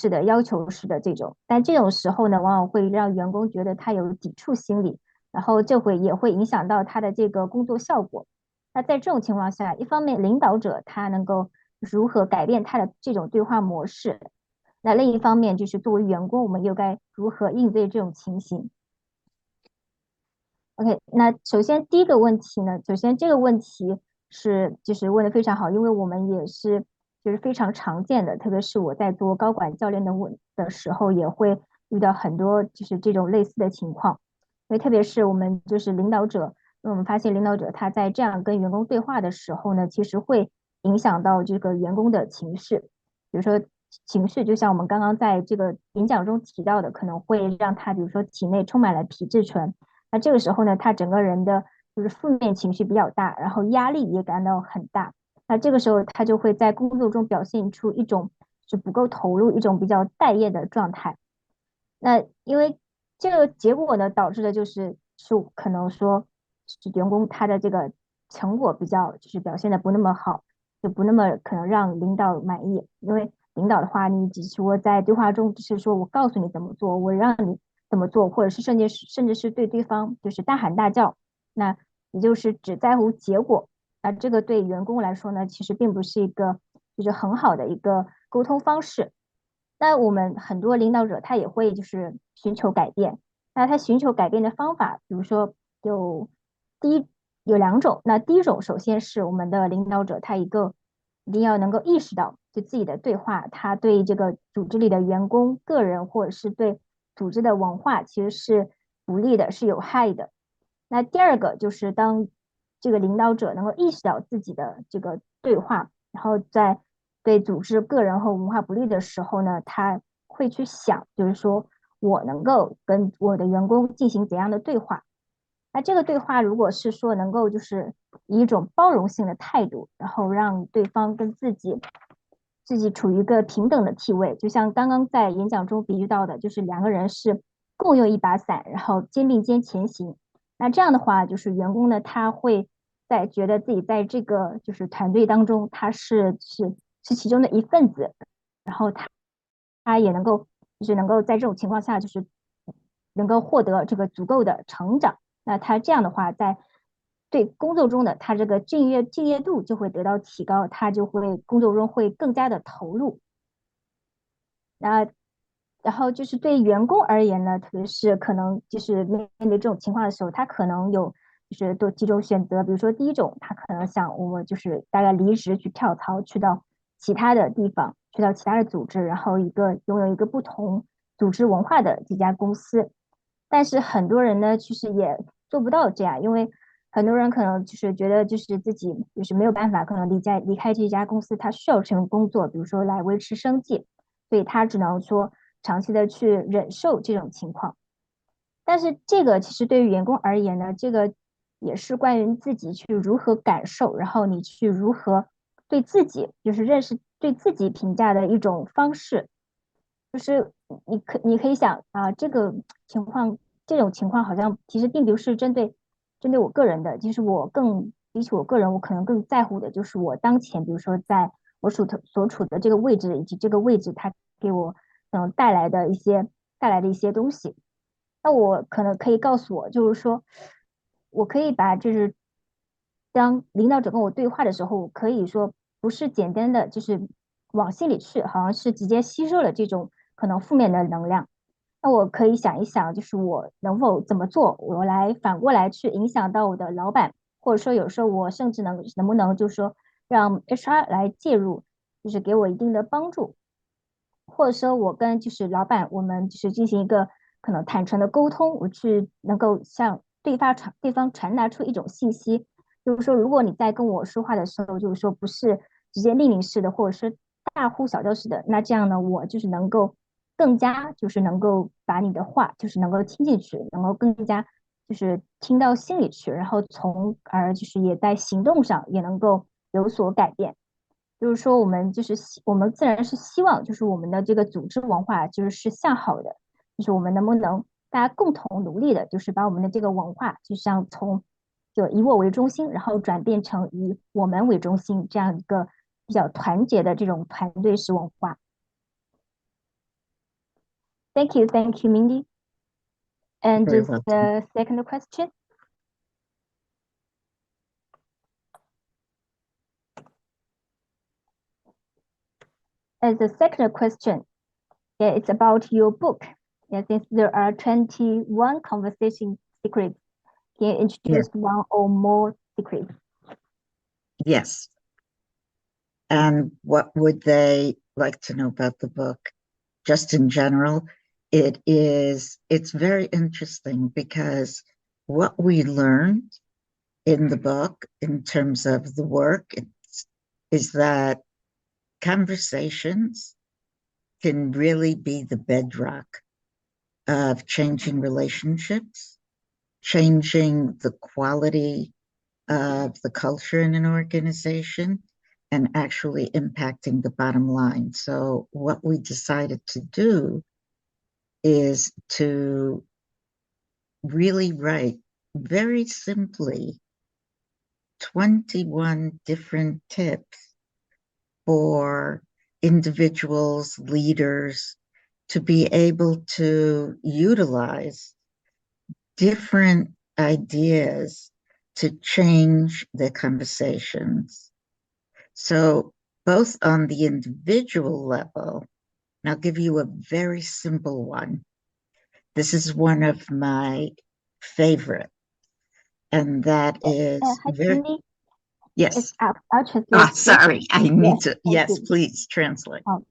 的、要求式的这种。但这种时候呢，往往会让员工觉得他有抵触心理，然后也会影响到他的这个工作效果。那在这种情况下，一方面领导者他能够就是如何改变他的这种对话模式，那另一方面就是作为员工，我们又该如何应对这种情形？OK，那首先第一个问题呢，首先这个问题就是问的非常好，因为我们也是就是非常常见的，特别是我在做高管教练的时候，也会遇到很多就是这种类似的情况，因为特别是我们就是领导者，因为我们发现领导者他在这样跟员工对话的时候呢，其实会影响到这个员工的情绪，比如说情绪，就像我们刚刚在这个演讲中提到的，可能会让他比如说体内充满了皮质醇。那这个时候呢，他整个人的就是负面情绪比较大，然后压力也感到很大。那这个时候他就会在工作中表现出一种就不够投入、一种比较待业的状态。那因为这个结果呢，导致的就是可能说，是员工他的这个成果比较就是表现的不那么好，就不那么可能让领导满意。因为领导的话，你只是说在对话中只是说我告诉你怎么做，我让你怎么做，或者是甚至是对对方就是大喊大叫，那也就是只在乎结果。那这个对员工来说呢，其实并不是一个就是很好的一个沟通方式。那我们很多领导者他也会就是寻求改变，那他寻求改变的方法，比如说有第一有两种，那第一种首先是我们的领导者他一定要能够意识到，就自己的对话，他对这个组织里的员工、个人或者是对组织的文化其实是不利的，是有害的。那第二个就是当这个领导者能够意识到自己的这个对话，然后在对组织、个人和文化不利的时候呢，他会去想，就是说我能够跟我的员工进行怎样的对话。那这个对话如果是说能够就是以一种包容性的态度，然后让对方跟自己处于一个平等的地位，就像刚刚在演讲中比喻到的，就是两个人是共用一把伞，然后肩并肩前行。那这样的话，就是员工呢，他会在觉得自己在这个就是团队当中，是其中的一份子，然后他也能够就是能够在这种情况下，就是能够获得这个足够的成长。那他这样的话，在对工作中的他这个敬业度就会得到提高，他就会工作中会更加的投入。那然后就是对员工而言呢，特别是可能就是面对这种情况的时候，他可能有就是多几种选择，比如说第一种，他可能想我就是大概离职去跳槽，去到其他的地方，去到其他的组织，然后拥有一个不同组织文化的这家公司。但是很多人呢，其实也做不到这样，因为很多人可能就是觉得就是自己就是没有办法，可能离开这家公司，他需要这份工作，比如说来维持生计。所以他只能说长期的去忍受这种情况。但是这个其实对于员工而言呢，这个也是关于自己去如何感受，然后你去如何对自己就是对自己评价的一种方式。就是你可以想啊，情况这种情况好像其实并不是针对我个人的，就是比起我个人，我可能更在乎的就是我当前，比如说在我所处的这个位置以及这个位置它给我带来的一些东西。那我可能可以告诉我，就是说我可以把就是当领导者跟我对话的时候，可以说不是简单的就是往心里去，好像是直接吸收了这种可能负面的能量。那我可以想一想，就是我能否怎么做，我来反过来去影响到我的老板，或者说有时候我甚至能不能就是说让 HR 来介入，就是给我一定的帮助，或者说我跟就是老板，我们就是进行一个可能坦诚的沟通，我去能够向对方传达出一种信息，就是说如果你在跟我说话的时候，就是说不是直接命令式的，或者是大呼小叫式的，那这样呢，我就是能够更加就是能够把你的话就是能够听进去，能够更加就是听到心里去，然后从而就是也在行动上也能够有所改变。就是说，我们自然是希望，就是我们的这个组织文化是向好的，就是我们能不能大家共同努力的，就是把我们的这个文化，就像就以我为中心，然后转变成以我们为中心这样一个比较团结的这种团队式文化。Thank you, Mindy. And Very just welcome. the second question. As the second question, yeah, it's about your book. Yeah, since there are 21 conversation secrets, can you Yeah. introduce one or more secrets? Yes. And what would they like to know about the book? Just in general, it's very interesting because what we learned in the book in terms of the work is that conversations can really be the bedrock of changing relationships, changing the quality of the culture in an organization, and actually impacting the bottom line. So what we decided to do is to really write very simply 21 different tips for individuals, leaders, to be able to utilize different ideas to change their conversations. So, both on the individual level, and I'll give you a very simple one. This is one of my favorite, and that is Hi, very, Mindy. It's yes. I'll translate, please. Sorry, I need Yes, to, thank yes, you. please translate. 好，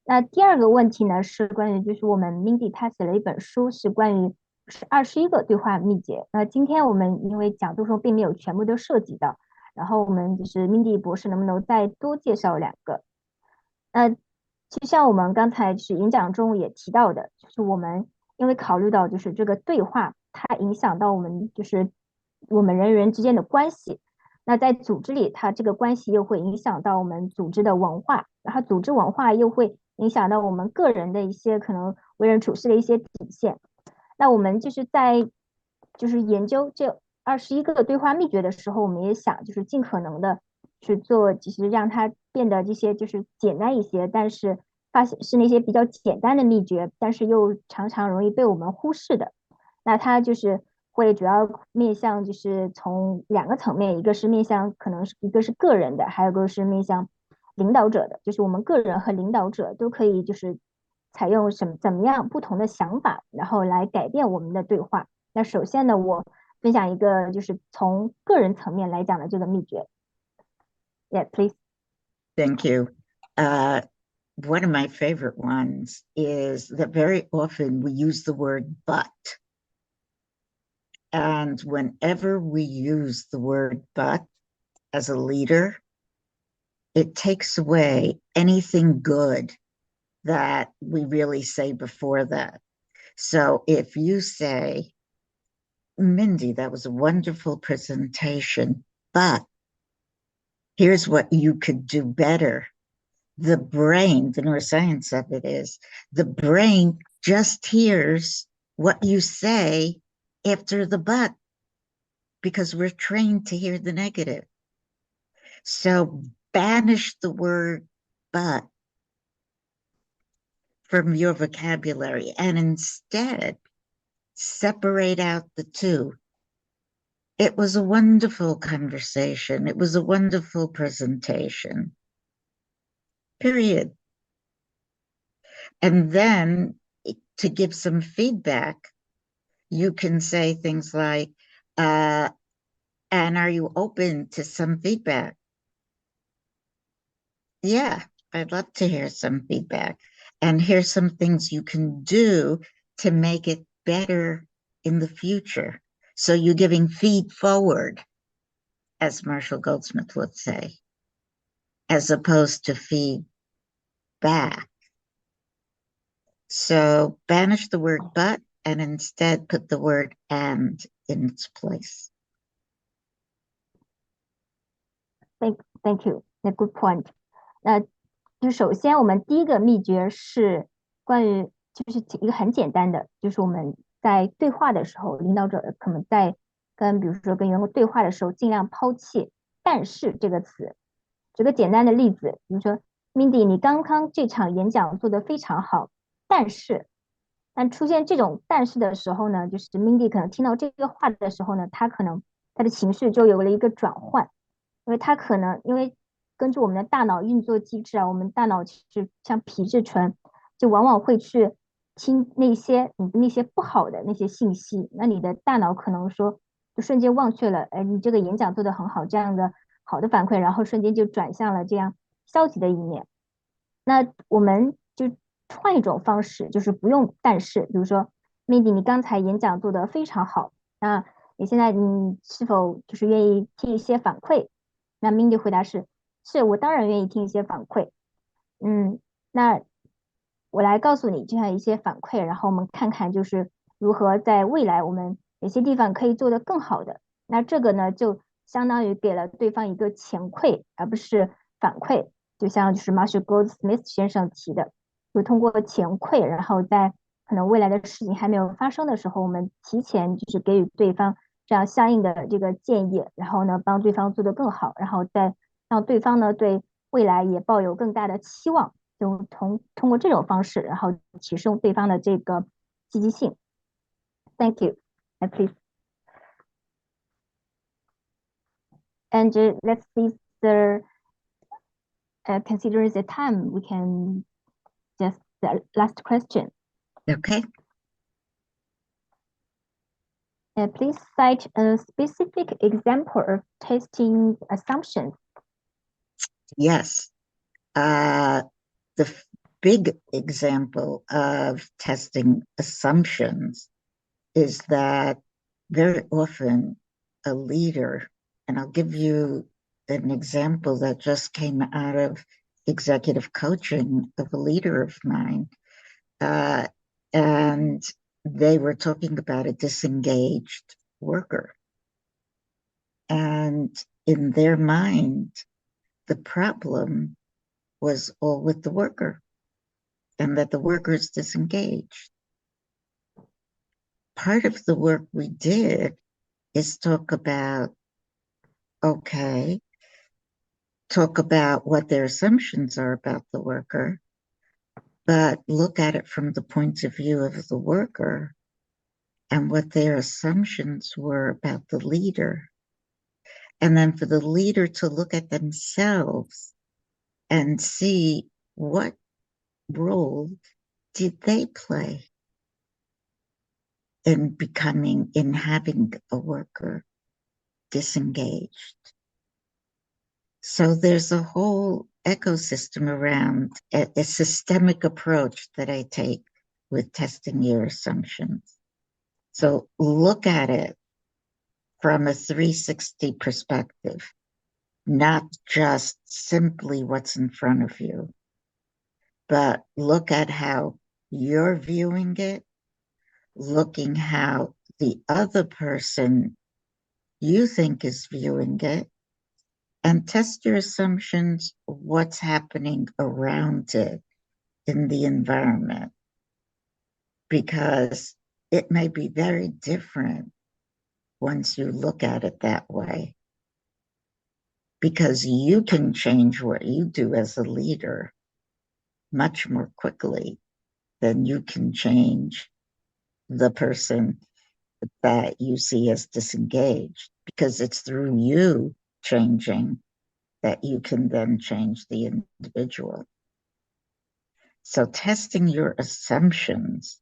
那第二个问题呢，是关于就是我们 Mindy 她写了一本书，是关于21个对话秘诀。那今天我们因为讲座中并没有全部都涉及到，然后我们就是 Mindy 博士能不能再多介绍两个？就像我们刚才就是演讲中也提到的，就是我们因为考虑到就是这个对话，它影响到我们就是我们人与人之间的关系。那在组织里，它这个关系又会影响到我们组织的文化，然后组织文化又会影响到我们个人的一些可能为人处事的一些底线。那我们就是在就是研究这21个对话秘诀的时候，我们也想就是尽可能的去做，其实让它变得这些就是简单一些，但是发现是那些比较简单的秘诀，但是又常常容易被我们忽视的。那它就是会主要面向就是从两个层面，一个是面向可能是一个是个人的，还有一个是面向领导者的，就是我们个人和领导者都可以就是采用怎么样不同的想法，然后来改变我们的对话。那首先呢，我分享一个就是从个人层面来讲的这个秘诀。Yeah, please. Thank you. One of my favorite ones is that very often we use the word but. And whenever we use the word but as a leader, it takes away anything good that we really say before that. So if you say, Mindy, that was a wonderful presentation, but here's what you could do better. The brain, the neuroscience of it is, the brain just hears what you say after the but, because we're trained to hear the negative. So banish the word but from your vocabulary and instead separate out the two. It was a wonderful conversation. It was a wonderful presentation. Period. And then to give some feedback, you can say things like, and are you open to some feedback? Yeah, I'd love to hear some feedback. And here's some things you can do to make it better in the future. So you're giving feed forward, as Marshall Goldsmith would say, as opposed to feed back. So banish the word but and instead put the word and in its place. Thank you. A good point. 那就首先我们第一个秘诀是关于就是一个很简单的，就是我们在对话的时候，领导者可能在比如说跟员工对话的时候，尽量抛弃"但是"这个词，举个简单的例子，比如说 Mindy，你刚刚这场演讲做得非常好，但是，但出现这种但是的时候呢，就是 Mindy 可能听到这个话的时候呢，他的情绪就有了一个转换，因为他可能因为根据我们的大脑运作机制啊，我们大脑其实像皮质醇，就往往会去听那些你的那些不好的那些信息，那你的大脑可能说就瞬间忘却了，哎，你这个演讲做得很好这样的好的反馈，然后瞬间就转向了这样消极的一面。那我们就换一种方式，就是不用但是，比如说 Mindy，你刚才演讲做得非常好，那你现在你是否就是愿意听一些反馈？那 Mindy 回答是我当然愿意听一些反馈。嗯，那我来告诉你这样一些反馈，然后我们看看就是如何在未来我们哪些地方可以做得更好的。那这个呢，就相当于给了对方一个前馈，而不是反馈。就像就是 Marshall Goldsmith 先生提的，就通过前馈，然后在可能未来的事情还没有发生的时候，我们提前就是给予对方这样相应的这个建议，然后呢帮对方做得更好，然后再让对方呢对未来也抱有更大的期望，就通过这种方式，然后提升对方的这个积极性。Thank you. Please. And let's see the considering the time, we can just the last question. Okay. Please cite a specific example of testing assumptions. Yes. The big example of testing assumptions is that very often a leader, and I'll give you an example that just came out of executive coaching of a leader of mine. And they were talking about a disengaged worker. And in their mind, the problem was all with the worker and that the worker is disengaged. Part of the work we did is talk about, okay, talk about what their assumptions are about the worker, but look at it from the point of view of the worker and what their assumptions were about the leader. And then for the leader to look at themselves and see what role did they play in having a worker disengaged. So there's a whole ecosystem around a systemic approach that I take with testing your assumptions. So look at it from a 360 perspective, not just simply what's in front of you, but look at how you're viewing it, looking how the other person you think is viewing it, and test your assumptions, what's happening around it in the environment, because it may be very different once you look at it that way. Because you can change what you do as a leader much more quickly than you can change the person that you see as disengaged, because it's through you changing that you can then change the individual. So testing your assumptions,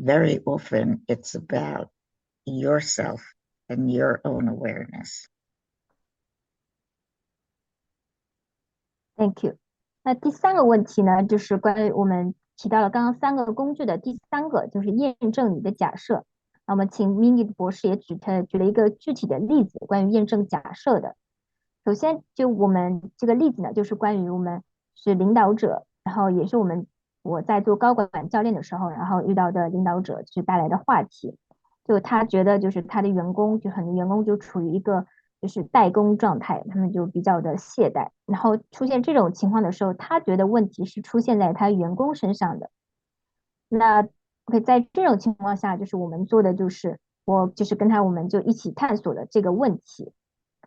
very often it's about yourself and your own awareness. Thank you. 那第三个问题呢，就是关于我们提到了刚刚三个工具的第三个，就是验证你的假设。那我们请 Mindy 博士也举了一个具体的例子，关于验证假设的。首先，就我们这个例子呢，就是关于我们是领导者，然后也是我在做高管教练的时候，然后遇到的领导者就是带来的话题。就他觉得就是他的员工，就很多员工就处于一个就是怠工状态，他们就比较的懈怠。然后出现这种情况的时候，他觉得问题是出现在他员工身上的。那 OK，在这种情况下，就是我们做的就是我就是跟他我们就一起探索了这个问题。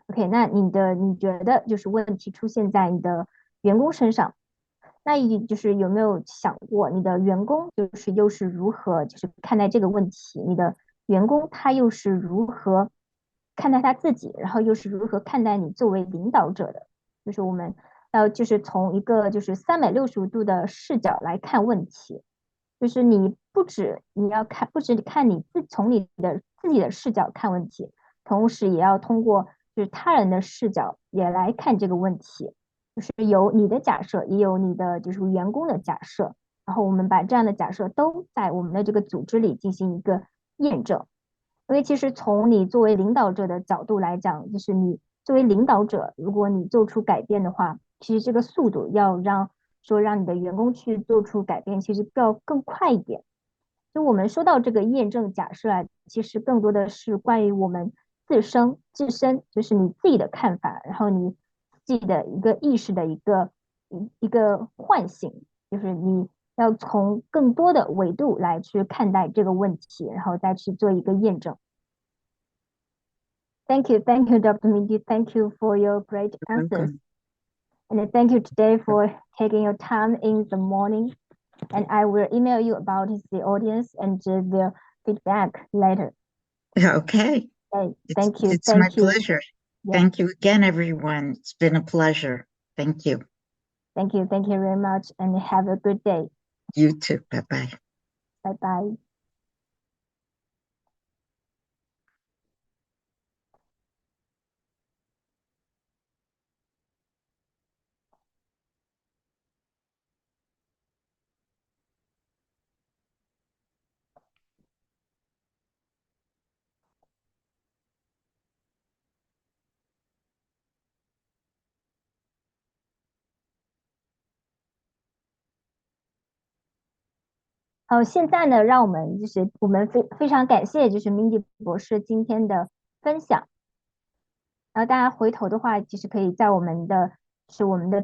OK，那你觉得就是问题出现在你的员工身上，那你就是有没有想过你的员工就是又是如何就是看待这个问题？你的员工他又是如何看待他自己，然后又是如何看待你作为领导者的？就是我们要就是从一个就是360度的视角来看问题，就是你不止看从你的自己的视角看问题，同时也要通过就是他人的视角也来看这个问题，就是有你的假设，也有你的就是员工的假设，然后我们把这样的假设都在我们的这个组织里进行一个验证。因为其实从你作为领导者的角度来讲，就是你作为领导者，如果你做出改变的话，其实这个速度要让你的员工去做出改变，其实要更快一点。就我们说到这个验证假设啊，其实更多的是关于我们自身，就是你自己的看法，然后你自己的一个意识的一个唤醒，就是你要从更多的维度来去看待这个问题，然后再去做一个验证。Thank you, Dr. Mindy. Thank you for your great answers. Welcome. And thank you today for taking your time in the morning. And I will email you about the audience and their feedback later. Okay. Okay, It's thank you. it's my Thank you. pleasure. Yeah, Thank you again, everyone. It's been a pleasure. Thank you. thank you. Thank you very much. And have a good day. You too. Bye bye. Bye bye. 好，现在呢，让我们非常感谢Mindy 博士今天的分享。然后大家回头的话，其实可以在我们的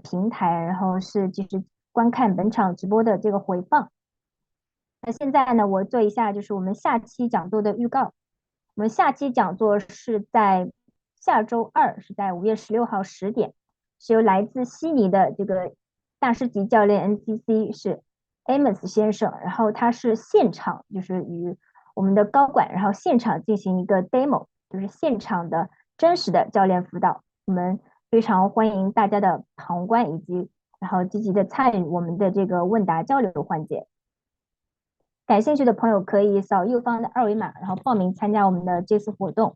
平台，然后观看本场直播的这个回放。那现在呢，我做一下我们下期讲座的预告。我们下期讲座是在下周二，是在5月16号10点，是由来自悉尼的这个大师级教练 NCC 是 Amos 先生，然后他是现场与我们的高管，然后现场进行一个 demo，就是现场的真实的教练辅导。我们非常欢迎大家的旁观以及然后积极的参与我们的这个问答交流环节。感兴趣的朋友可以扫右方的二维码，然后报名参加我们的这次活动。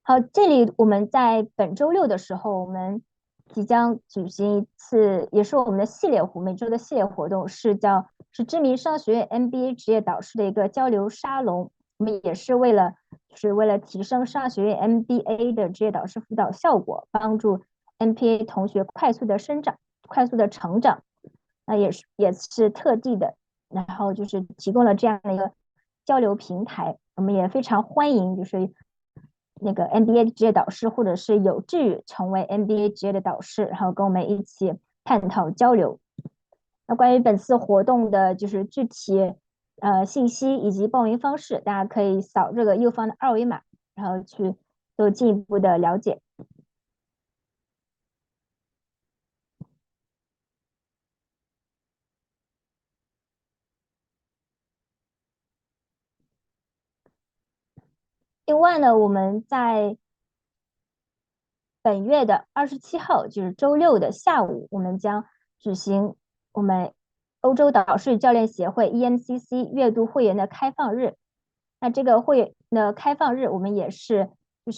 好，这里我们在本周六的时候，我们即将举行一次，也是我们的每周的系列活动，是知名商学院 MBA 职业导师的一个交流沙龙。我们也是为了提升商学院 MBA 的职业导师辅导效果，帮助 MBA 同学快速的成长。那也是特地的，然后提供了这样的一个交流平台。我们也非常欢迎那个 MBA 的职业导师，或者是有志于成为 MBA 职业的导师，然后跟我们一起探讨交流。那关于本次活动的具体信息以及报名方式，大家可以扫这个右方的二维码，然后去做进一步的了解。另外呢，我们在本月的27号，就是周六的下午，我们将举行我们欧洲导师与教练协会 EMCC 月度会员的开放日。那这个会员的开放日，我们也是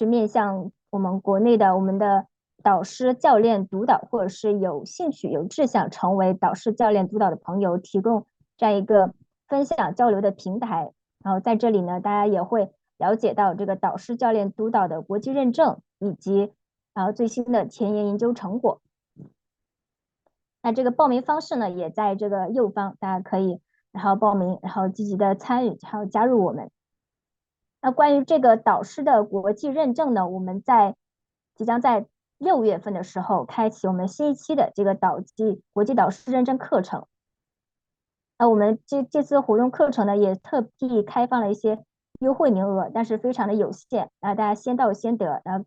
面向我们国内的我们的导师、教练、督导，或者是有兴趣、有志向成为导师、教练、督导的朋友，提供这样一个分享交流的平台。然后在这里呢，大家也会了解到这个导师、教练、督导的国际认证，以及最新的前沿研究成果。那这个报名方式呢，也在这个右方，大家可以然后报名，然后积极的参与，还有加入我们。那关于这个导师的国际认证呢，我们即将在6月份的时候开启我们新一期的这个国际导师认证课程。我们这次活动课程呢，也特地开放了一些优惠名额，但是非常的有限，大家先到先得。然后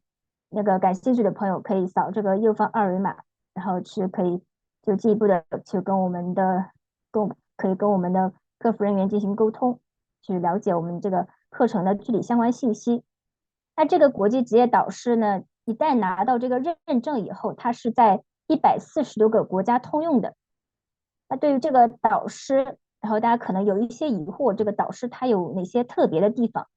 那个感兴趣的朋友可以扫这个右方二维码，然后去可以就进一步的去可以跟我们的客服人员进行沟通，去了解我们这个课程的具体相关信息。那这个国际职业导师呢，一旦拿到这个认证以后，它是在140多个国家通用的。那对于这个导师，然后大家可能有一些疑惑，这个导师他有哪些特别的地方？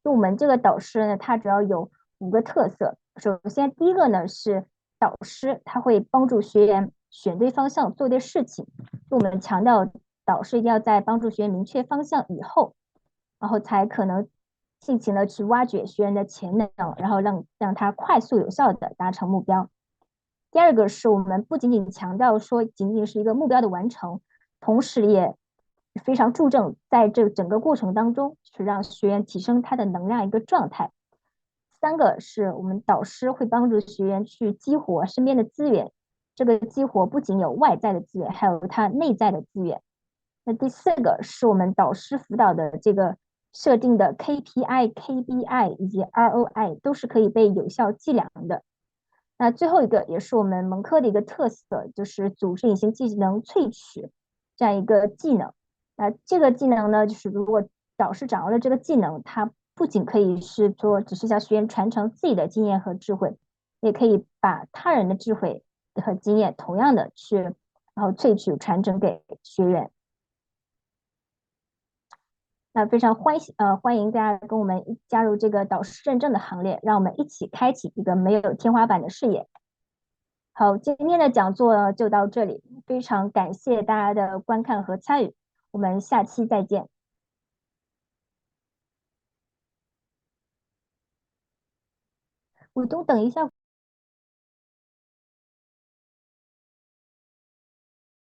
就我们这个导师呢，他主要有5个特色。首先，第一个呢是导师，他会帮助学员选对方向，做对事情。就我们强调，导师一定要在帮助学员明确方向以后，然后才可能尽情的去挖掘学员的潜能，然后让他快速有效的达成目标。第二个是我们不仅仅强调说仅仅是一个目标的完成，同时也非常注重在这整个过程当中去让学员提升他的能量一个状态。三个是我们导师会帮助学员去激活身边的资源，这个激活不仅有外在的资源，还有他内在的资源。那第四个是我们导师辅导的这个设定的 KPI、KBI 以及 ROI 都是可以被有效计量的。那最后一个也是我们蒙课的一个特色，就是组织隐形技能萃取这样一个技能。那这个技能呢，就是如果导师掌握了这个技能，它不仅可以是说只是向学员传承自己的经验和智慧，也可以把他人的智慧和经验同样的去然后萃取传承给学员。那非常欢迎大家跟我们加入这个导师认证的行列，让我们一起开启一个没有天花板的视野。好，今天的讲座就到这里，非常感谢大家的观看和参与，我们下期再见。伟东，等一下。